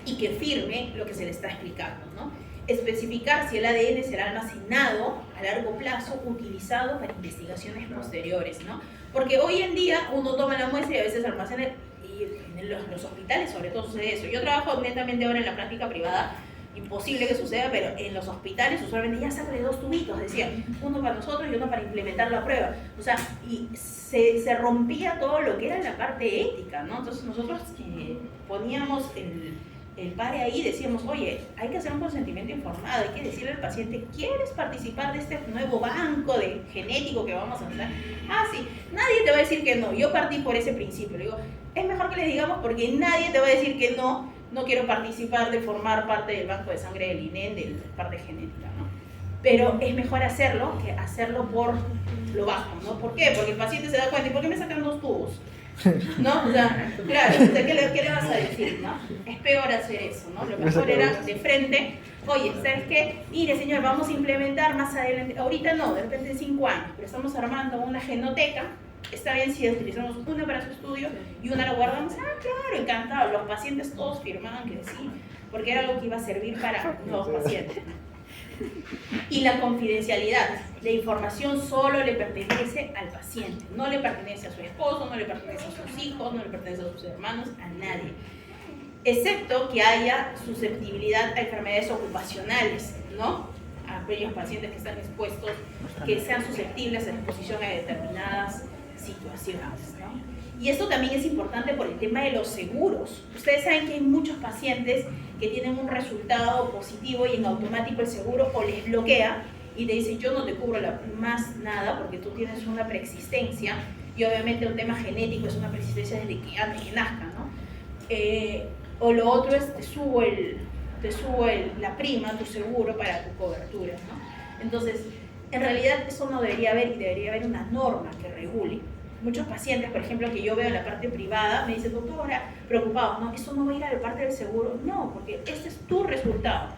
[SPEAKER 1] y que firme lo que se le está explicando, ¿no? Especificar si el ADN será almacenado a largo plazo, utilizado para investigaciones posteriores, ¿no? Porque hoy en día uno toma la muestra y a veces almacena, y en los hospitales sobre todo sucede eso. Yo trabajo netamente ahora en la práctica privada, imposible que suceda, pero en los hospitales usualmente ya sácale 2 tubitos, decían, uno para nosotros y uno para implementar la prueba. O sea, y se rompía todo lo que era la parte ética, ¿no? Entonces nosotros poníamos el pare ahí, decíamos, oye, hay que hacer un consentimiento informado, hay que decirle al paciente, ¿quieres participar de este nuevo banco de genético que vamos a hacer? Ah, sí, nadie te va a decir que no. Yo partí por ese principio, le digo, es mejor que les digamos porque nadie te va a decir que no quiero participar de formar parte del banco de sangre del INEN, de la parte genética, ¿no? Pero es mejor hacerlo que hacerlo por lo bajo, ¿no? ¿Por qué? Porque el paciente se da cuenta, ¿y por qué me sacan 2 tubos? ¿No? O sea, claro, ¿qué le vas a decir, no? Es peor hacer eso, ¿no? Lo mejor era de frente, oye, ¿sabes qué? Mire, señor, vamos a implementar más adelante, ahorita no, de repente en 5 años, pero estamos armando una genoteca. Está bien si utilizamos una para su estudio y una la guardamos. Ah, claro, encantado. Los pacientes todos firmaban que sí, porque era algo que iba a servir para los pacientes. Y la confidencialidad. La información solo le pertenece al paciente. No le pertenece a su esposo, no le pertenece a sus hijos, no le pertenece a sus hermanos, a nadie. Excepto que haya susceptibilidad a enfermedades ocupacionales, ¿no? A aquellos pacientes que están expuestos, que sean susceptibles a exposición a determinadas situaciones, ¿no? Y esto también es importante por el tema de los seguros. Ustedes saben que hay muchos pacientes que tienen un resultado positivo y en automático el seguro o les bloquea y te dice, yo no te cubro más nada porque tú tienes una preexistencia, y obviamente un tema genético es una preexistencia desde que antes que nazca, ¿no? O lo otro es, te subo la prima, tu seguro para tu cobertura, ¿no? Entonces, en realidad eso no debería haber, y debería haber una norma que regule. Muchos pacientes, por ejemplo, que yo veo en la parte privada, me dicen, doctora, preocupados, ¿no? ¿Eso no va a ir a la parte del seguro? No, porque este es tu resultado.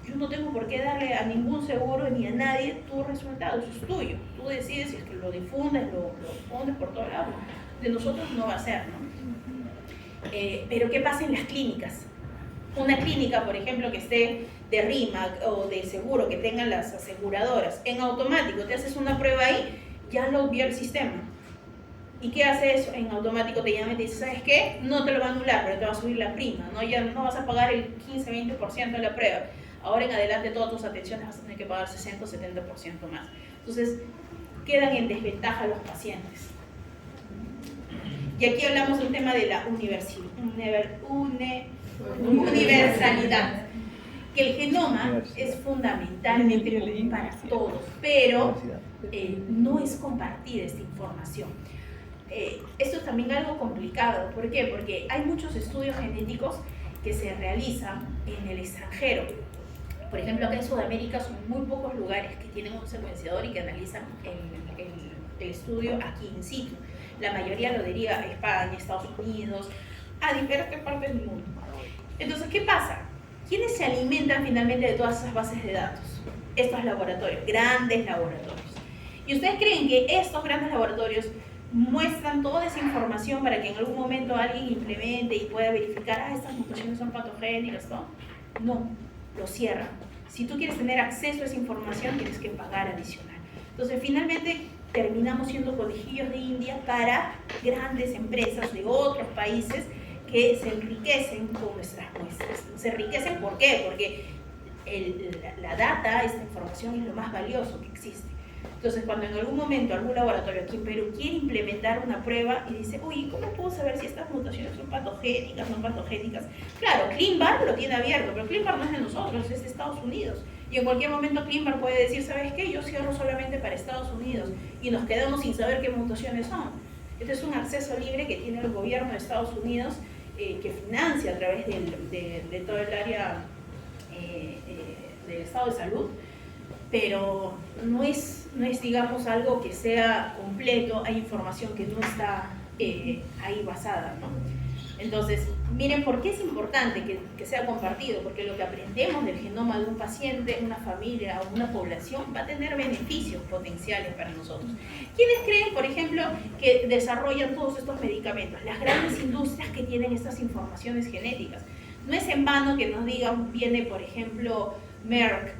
[SPEAKER 1] Yo no tengo por qué darle a ningún seguro ni a nadie tu resultado, eso es tuyo. Tú decides si es que lo difundes, lo pones por todos lados. De nosotros no va a ser, ¿no? Pero ¿qué pasa en las clínicas? Una clínica, por ejemplo, que esté de RIMAC o de seguro, que tengan las aseguradoras, en automático te haces una prueba ahí, ya lo vio el sistema. ¿Y qué hace eso? En automático te llama y te dice, ¿sabes qué? No te lo va a anular, pero te va a subir la prima, ¿no? Ya no vas a pagar el 15-20% de la prueba. Ahora en adelante todas tus atenciones vas a tener que pagar 60 o 70% más. Entonces, quedan en desventaja los pacientes. Y aquí hablamos de un tema de la universalidad. Que el genoma es fundamentalmente común para todos, pero no es compartida esta información. Esto es también algo complicado. ¿Por qué? Porque hay muchos estudios genéticos que se realizan en el extranjero. Por ejemplo, acá en Sudamérica son muy pocos lugares que tienen un secuenciador y que analizan el estudio aquí in situ. La mayoría lo deriva a España, Estados Unidos, a diferentes partes del mundo. Entonces, ¿qué pasa? ¿Quiénes se alimentan finalmente de todas esas bases de datos? Estos laboratorios, grandes laboratorios. ¿Y ustedes creen que estos grandes laboratorios muestran toda esa información para que en algún momento alguien implemente y pueda verificar, estas mutaciones son patogénicas, ¿no? No, lo cierran. Si tú quieres tener acceso a esa información, tienes que pagar adicional. Entonces, finalmente, terminamos siendo conejillos de India para grandes empresas de otros países que se enriquecen con nuestras muestras. Se enriquecen, ¿por qué? Porque la data, esta información es lo más valioso que existe. Entonces, cuando en algún momento algún laboratorio aquí en Perú quiere implementar una prueba y dice, oye, ¿cómo puedo saber si estas mutaciones son patogénicas, no patogénicas? Claro, ClinVar lo tiene abierto, pero ClinVar no es de nosotros, es de Estados Unidos. Y en cualquier momento ClinVar puede decir, ¿sabes qué? Yo cierro solamente para Estados Unidos y nos quedamos sin saber qué mutaciones son. Este es un acceso libre que tiene el gobierno de Estados Unidos que financia a través de todo el área del estado de salud, pero no es, digamos, algo que sea completo, hay información que no está ahí basada, ¿no? Entonces, miren por qué es importante que sea compartido, porque lo que aprendemos del genoma de un paciente, una familia o una población va a tener beneficios potenciales para nosotros. ¿Quiénes creen, por ejemplo, que desarrollan todos estos medicamentos? Las grandes industrias que tienen estas informaciones genéticas. No es en vano que nos digan, viene, por ejemplo, Merck,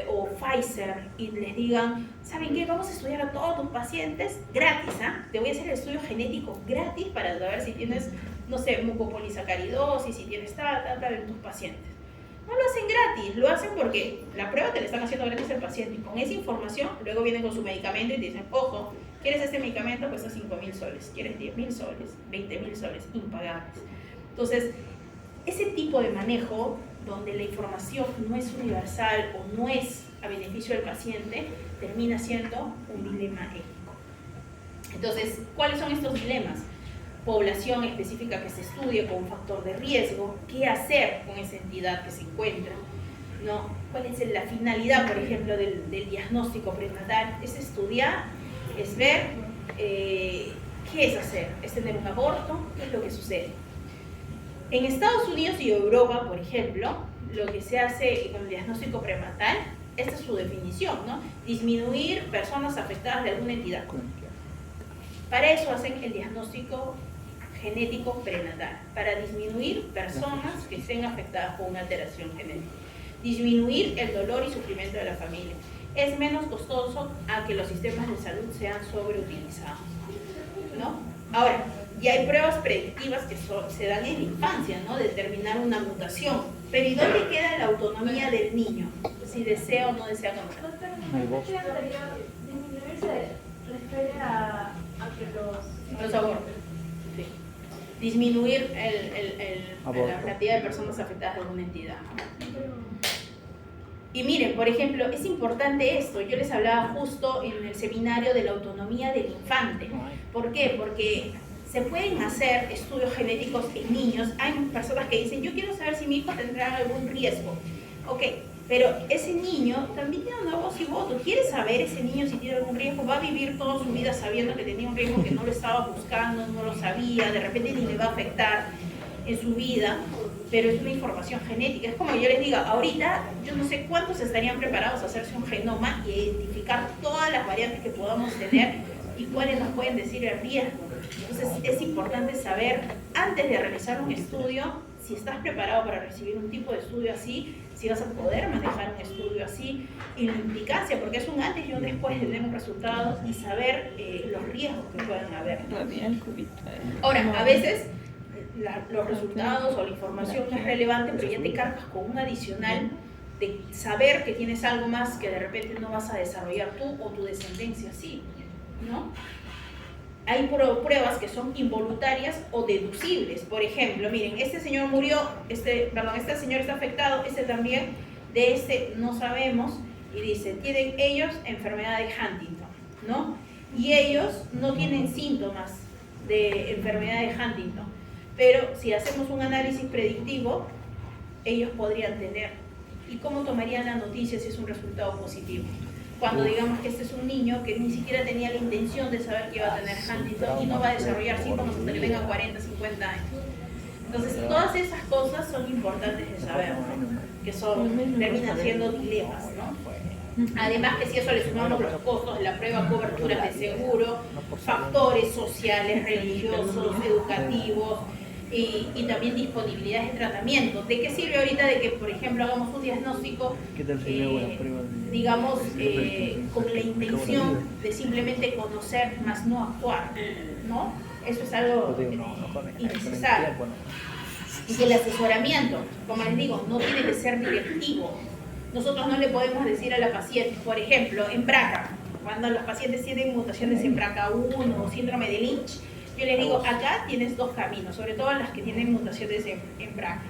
[SPEAKER 1] o Pfizer y les digan, ¿saben qué? Vamos a estudiar a todos tus pacientes gratis, ¿ah? Te voy a hacer el estudio genético gratis para saber si tienes, no sé, mucopolisacaridosis, si tienes en tus pacientes. No lo hacen gratis, lo hacen porque la prueba te la están haciendo gratis al paciente y con esa información luego vienen con su medicamento y te dicen, ojo, ¿quieres este medicamento? Cuesta 5.000 soles, ¿quieres 10.000 soles, 20.000 soles, impagables? Entonces, ese tipo de manejo donde la información no es universal o no es a beneficio del paciente, termina siendo un dilema ético. Entonces, ¿cuáles son estos dilemas? Población específica que se estudie con un factor de riesgo, qué hacer con esa entidad que se encuentra, ¿no? ¿Cuál es la finalidad, por ejemplo, del diagnóstico prenatal? Es estudiar, es ver qué es hacer, es tener un aborto, qué es lo que sucede. En Estados Unidos y Europa, por ejemplo, lo que se hace con el diagnóstico prenatal, esta es su definición, ¿no? Disminuir personas afectadas de alguna entidad. Para eso hacen el diagnóstico genético prenatal, para disminuir personas que estén afectadas por una alteración genética. Disminuir el dolor y sufrimiento de la familia. Es menos costoso a que los sistemas de salud sean sobreutilizados, ¿no? Ahora, y hay pruebas predictivas que se dan en la infancia, ¿no? Determinar una mutación. Pero ¿y dónde queda la autonomía del niño? Si desea o no desea conocer.
[SPEAKER 2] Disminuir se refiere a que
[SPEAKER 1] los abortos. Sí. Disminuir la cantidad de personas afectadas de alguna entidad. Y miren, por ejemplo, es importante esto. Yo les hablaba justo en el seminario de la autonomía del infante. ¿Por qué? Porque se pueden hacer estudios genéticos en niños. Hay personas que dicen, yo quiero saber si mi hijo tendrá algún riesgo. Ok, pero ese niño también tiene una voz y voto. ¿Quiere saber ese niño si tiene algún riesgo? ¿Va a vivir toda su vida sabiendo que tenía un riesgo que no lo estaba buscando, no lo sabía, de repente ni le va a afectar en su vida? Pero es una información genética. Es como yo les diga, ahorita yo no sé cuántos estarían preparados a hacerse un genoma y identificar todas las variantes que podamos tener y cuáles nos pueden decir el riesgo. Entonces es importante saber, antes de realizar un estudio, si estás preparado para recibir un tipo de estudio así, si vas a poder manejar un estudio así, y la implicancia, porque es un antes y un después de tener un resultado y saber los riesgos que puedan haber. Ahora, a veces los resultados o la información no es relevante, pero ya te cargas con un adicional de saber que tienes algo más que de repente no vas a desarrollar tú o tu descendencia sí, ¿no? Hay pruebas que son involuntarias o deducibles. Por ejemplo, miren, este señor murió, este señor está afectado, este también, de este no sabemos, y dice, tienen ellos enfermedad de Huntington, ¿no? Y ellos no tienen síntomas de enfermedad de Huntington, pero si hacemos un análisis predictivo, ellos podrían tener. ¿Y cómo tomarían la noticia si es un resultado positivo? Cuando digamos que este es un niño que ni siquiera tenía la intención de saber que iba a tener Huntington y no va a desarrollar síntomas hasta que tenga 40, 50 años. Entonces, todas esas cosas son importantes de saber, ¿no? Que terminan siendo dilemas, ¿no? Además que si eso le sumamos los costos de la prueba, coberturas de seguro, factores sociales, religiosos, educativos y también disponibilidades de tratamiento. ¿De qué sirve ahorita de que, por ejemplo, hagamos un diagnóstico, digamos, con la intención de simplemente conocer, más no actuar, ¿no? Eso es algo innecesario. Y el asesoramiento, como les digo, no tiene que ser directivo. Nosotros no le podemos decir a la paciente, por ejemplo, en BRCA, cuando los pacientes tienen mutaciones en BRCA1 o síndrome de Lynch, yo les digo, acá tienes dos caminos, sobre todo las que tienen mutaciones en BRCA.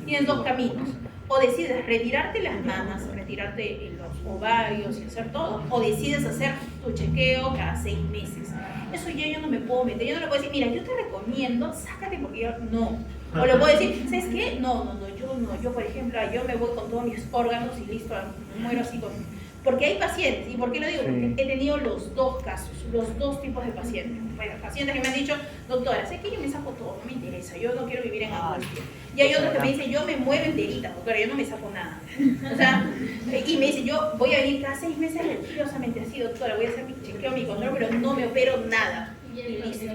[SPEAKER 1] Tienes dos caminos. O decides retirarte las mamas, retirarte los ovarios y hacer todo, o decides hacer tu chequeo cada 6 meses. Eso ya yo no me puedo meter. Yo no le puedo decir, mira, yo te recomiendo, sácate porque yo no. O le puedo decir, ¿sabes qué? No, yo por ejemplo, yo me voy con todos mis órganos y listo, muero así con... Porque hay pacientes, ¿y por qué lo digo? Porque he tenido los dos casos, los dos tipos de pacientes. Bueno, pacientes que me han dicho, doctora, sé que yo me saco todo, no me interesa, yo no quiero vivir en angustia. Y hay otros que me dicen, yo me muero enterita, doctora, yo no me saco nada. O sea, y me dicen, yo voy a venir cada 6 meses religiosamente así, doctora, voy a hacer mi chequeo, mi control, pero no me opero nada. Y listo.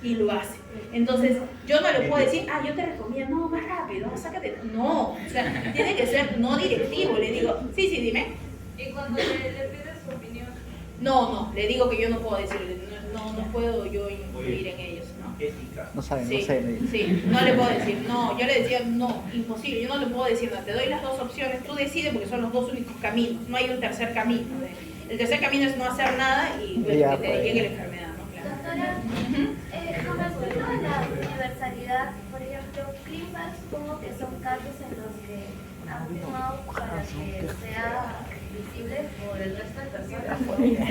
[SPEAKER 1] Y lo hace. Entonces, yo no le puedo decir, yo te recomiendo, no, más rápido, sácate. No, o sea, tiene que ser no directivo. Le digo, sí, dime.
[SPEAKER 3] ¿Y cuando le pides su opinión?
[SPEAKER 1] No, le digo que yo no puedo decirle, no puedo yo influir en ellos, ¿no?
[SPEAKER 4] Ética.
[SPEAKER 5] No saben,
[SPEAKER 1] Sí,
[SPEAKER 5] no sé.
[SPEAKER 1] sí, no le puedo decir, no, yo le decía, no, imposible, yo no le puedo decir, no, te doy las dos opciones, tú decides porque son los dos únicos caminos, no hay un tercer camino. El tercer camino es no hacer nada y pues, que te llegue la enfermedad, ¿no? Claro.
[SPEAKER 2] Doctora, con respecto a la universalidad, por ejemplo, CLIMBA, supongo que son casos en los que han firmado para que sea visible por el resto de personas.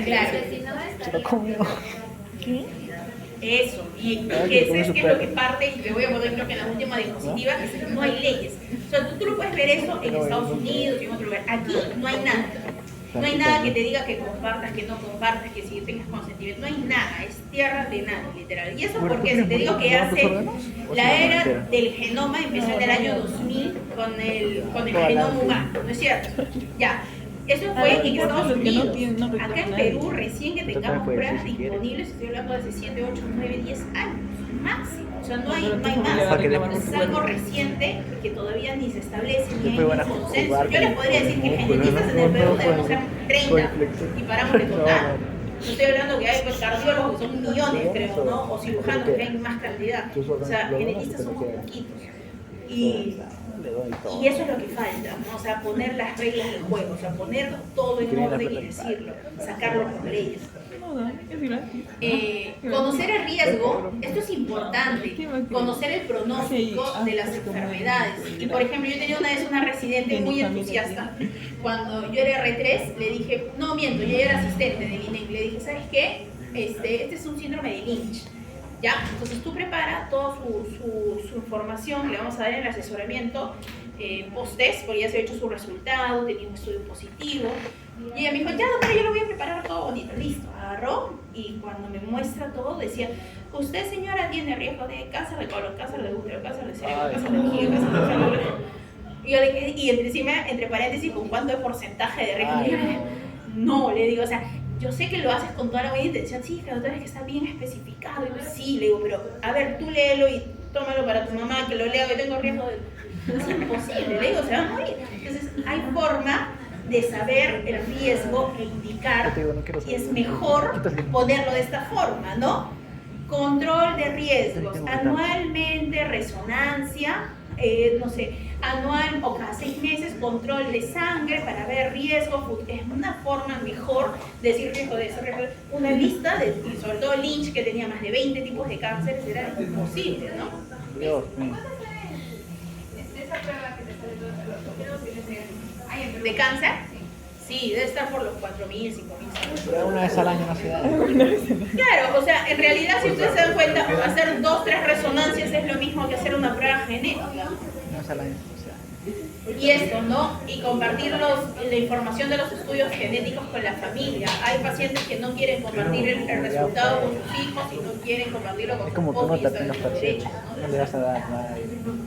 [SPEAKER 1] Claro.
[SPEAKER 2] Porque si no estaría
[SPEAKER 1] Eso, y que es lo que parte, y le voy a poner creo que en la última diapositiva, es que no hay leyes. O sea, tú lo puedes ver eso en Estados Unidos y en otro lugar. Aquí no hay nada. No hay nada que te diga que compartas, que no compartas, que si tengas consentimiento. No hay nada, es tierra de nada, literal. Y eso porque si te digo que hace la era del genoma empezó en el año 2000 con el genoma humano, ¿no es cierto? Ya. Eso fue en Estados Unidos. Acá en Perú, recién que tengamos pruebas disponibles, estoy hablando de hace 7, 8, 9, 10 años máximo. O sea, no hay más. Es algo reciente que todavía ni se establece, ni hay un consenso. Yo les podría decir que genetistas en el Perú debemos ser 30 y paramos de contar. No estoy hablando que hay pues, cardiólogos que son millones, creo, ¿no? O cirujanos que hay más cantidad. O sea, genetistas somos poquitos. Y eso es lo que falta, ¿no? O sea, poner las reglas del juego, o sea, poner todo en orden y decirlo, sacarlo por leyes. Conocer el riesgo, esto es importante, conocer el pronóstico de las enfermedades. Y por ejemplo, yo tenía una vez una residente muy entusiasta. Cuando yo era R3, le dije, no miento, yo era asistente de INEC, le dije, ¿sabes qué? Este es un síndrome de Lynch. ¿Ya? Entonces tú prepara toda su información, le vamos a dar en el asesoramiento post-test, porque ya se ha hecho su resultado, tenía un estudio positivo. Y ella me dijo, ya doctora, yo lo voy a preparar todo bonito, listo. Agarró y cuando me muestra todo decía, usted señora tiene riesgo de cáncer de colon, cáncer de útero, cáncer de cerebro, cáncer de vejiga, cáncer de cerebro. Y yo le dije, y entre paréntesis, ¿con cuánto de porcentaje de riesgo? No, le digo, o sea, yo sé que lo haces con toda la buena intención, sí, que doctora, es que está bien especificado. Y yo, sí, le digo, pero a ver, tú léelo y tómalo para tu mamá, que lo lea, que tengo riesgo de... Es imposible, le digo, se va a morir. Entonces, hay forma de saber el riesgo e indicar, y es mejor ponerlo de esta forma, ¿no? Control de riesgos, anualmente, resonancia, no sé, anual o cada 6 meses, control de sangre para ver riesgos. Es una forma mejor de decir riesgo de eso. Una lista, y sobre todo Lynch, que tenía más de 20 tipos de cánceres, era imposible, ¿no?
[SPEAKER 5] Dios mío.
[SPEAKER 3] Esa prueba que te sale todo el
[SPEAKER 1] ¿De cáncer? Sí, debe estar por los 4.000, 5.000.
[SPEAKER 5] Pero una vez al año no se da.
[SPEAKER 1] Claro, o sea, en realidad si ustedes se dan cuenta, hacer 2, 3 resonancias es lo mismo que hacer una prueba genética.
[SPEAKER 5] Una vez al año no se da.
[SPEAKER 1] Y esto, ¿no? Y compartir la información de los estudios genéticos con la familia. Hay pacientes que no quieren compartir el resultado con sus hijos y no quieren compartirlo con
[SPEAKER 5] Es
[SPEAKER 1] sus
[SPEAKER 5] como tú no
[SPEAKER 1] esposos,
[SPEAKER 5] te
[SPEAKER 1] y
[SPEAKER 5] los
[SPEAKER 1] eso es su derecho,
[SPEAKER 5] pacientes.
[SPEAKER 1] ¿no?
[SPEAKER 5] No le vas a dar nada.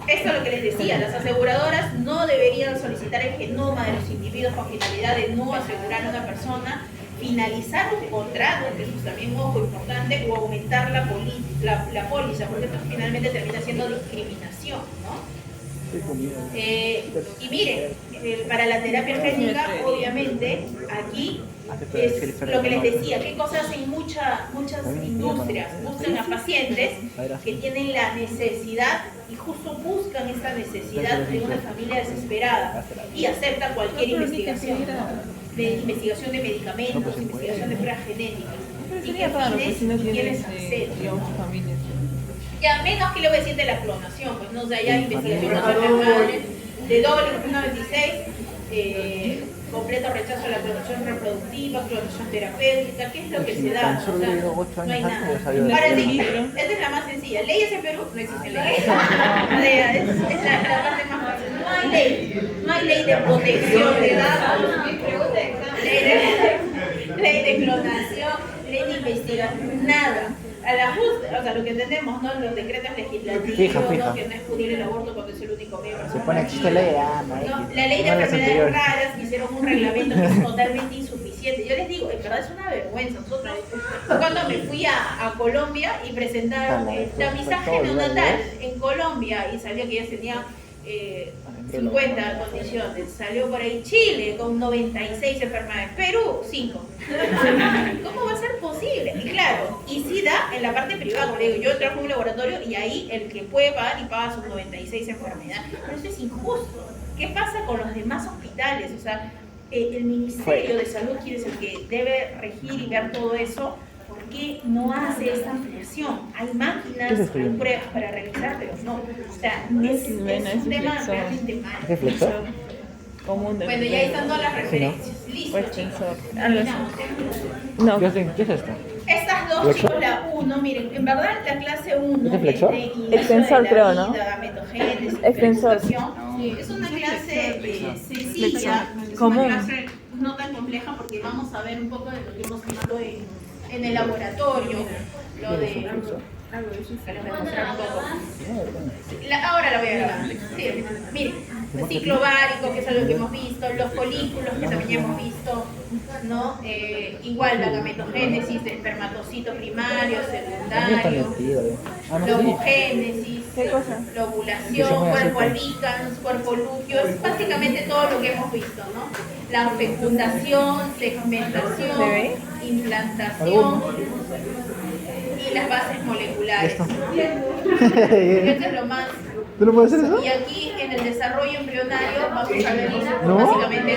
[SPEAKER 1] Esto es lo que les decía, las aseguradoras no deberían solicitar el genoma de los individuos con finalidad de no asegurar a una persona, finalizar un contrato, que eso es también un ojo importante, o aumentar la póliza, porque esto finalmente termina siendo discriminación, ¿no? Y miren, para la terapia génica, obviamente, aquí es lo que les decía, qué cosas hacen muchas industrias, buscan a pacientes que tienen la necesidad y justo buscan esta necesidad de una familia desesperada y aceptan cualquier investigación, ¿no? De investigación de medicamentos, investigación de pruebas genéticas.
[SPEAKER 4] Pero
[SPEAKER 1] ¿Y
[SPEAKER 4] sería
[SPEAKER 1] qué
[SPEAKER 4] raro,
[SPEAKER 1] fines
[SPEAKER 4] pues si no
[SPEAKER 1] quieres
[SPEAKER 4] tienes,
[SPEAKER 1] hacer?
[SPEAKER 4] digamos, familia.
[SPEAKER 1] Ya menos que le voy a decir de la clonación, pues no, o sea, ya investigación no son las madres, de W96, completo rechazo a la clonación reproductiva, clonación terapéutica, ¿qué es lo que se da? O sea, no hay nada. Ahora sí, esta es la más sencilla. ¿Leyes en Perú? No existen leyes. Es la parte más fácil. No hay ley de protección de datos, ley de clonación, ley de investigación, nada. A la justa, o sea, lo que entendemos, ¿no? Los decretos legislativos,
[SPEAKER 5] Fija.
[SPEAKER 1] ¿no? Que no es pudir el aborto cuando es el único medio.
[SPEAKER 5] Se pone existe ley,
[SPEAKER 1] ¿no? La ley de enfermedades raras hicieron un reglamento que es totalmente insuficiente. Yo les digo, en verdad es una vergüenza. Nosotros, cuando me fui a Colombia y presentaron el tamizaje neonatal en Colombia y salió que ya tenía 50 condiciones, salió por ahí Chile con 96 enfermedades, Perú 5. ¿Cómo va a ser posible? Y claro, y sí da en la parte privada, como le digo, yo trabajo en un laboratorio y ahí el que puede pagar y paga sus 96 enfermedades, pero eso es injusto. ¿Qué pasa con los demás hospitales? O sea, el Ministerio de Salud, quien es el que debe regir y ver todo eso, ¿por qué no hace esta ampliación? Hay máquinas, hay pruebas para realizar, pero no. O sea, es un tema realmente malo.
[SPEAKER 5] ¿Reflexor?
[SPEAKER 4] Común de
[SPEAKER 1] Bueno, y ahí están todas las referencias. Listo,
[SPEAKER 4] Pues
[SPEAKER 1] chicos.
[SPEAKER 4] pensor. Algo así.
[SPEAKER 1] Terminamos.
[SPEAKER 4] No.
[SPEAKER 5] ¿Qué es esto?
[SPEAKER 1] Estas dos, chicos, la 1, miren, en verdad la clase 1
[SPEAKER 5] ¿Es reflexor?
[SPEAKER 4] Extensor, creo, ¿no?
[SPEAKER 1] Metogénesis,
[SPEAKER 4] Extensor.
[SPEAKER 1] sí, es una clase sencilla, es
[SPEAKER 4] Común.
[SPEAKER 1] una clase no tan compleja porque vamos a ver un poco de lo que hemos visto en el laboratorio, lo de... Para demostrar un poco. Ahora la voy a grabar. Sí, miren, el ciclo ovárico, que es algo que hemos visto, los folículos, que también ya hemos visto, ¿no? Igual la gametogénesis, espermatocito primario, secundario, la homogénesis, la ovulación, cuerpo albicans, cuerpo lúteo, es básicamente todo lo que hemos visto, ¿no? La fecundación, segmentación, implantación y las bases moleculares. Esto es lo más.
[SPEAKER 5] ¿Tú no puedes hacer eso?
[SPEAKER 1] Y aquí en el desarrollo embrionario vamos a ver
[SPEAKER 5] ¿No?
[SPEAKER 1] básicamente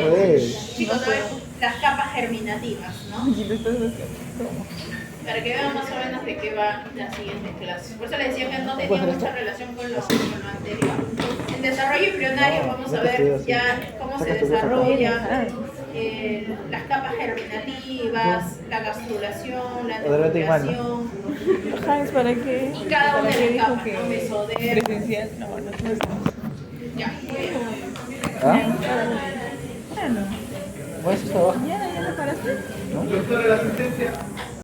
[SPEAKER 5] Pues.
[SPEAKER 1] chicos, a ver las capas germinativas, ¿no? Para que vean más o menos de qué va la siguiente clase. Por eso les decía que no tenía mucha relación con lo anterior. En desarrollo embrionario vamos a ver ya cómo se desarrolla las capas germinativas, la gastrulación, la neurulación
[SPEAKER 4] ¿Sabes para qué?
[SPEAKER 1] y cada una de las capas,
[SPEAKER 4] que
[SPEAKER 1] ¿no? Mesodermo.
[SPEAKER 4] presencial? No estamos.
[SPEAKER 1] Ya, muy bien.
[SPEAKER 5] ¿Ah?
[SPEAKER 4] Bueno,
[SPEAKER 5] ¿Puedes trabajar?
[SPEAKER 4] ya no paraste.
[SPEAKER 5] ¿No?
[SPEAKER 6] Doctora, la asistencia.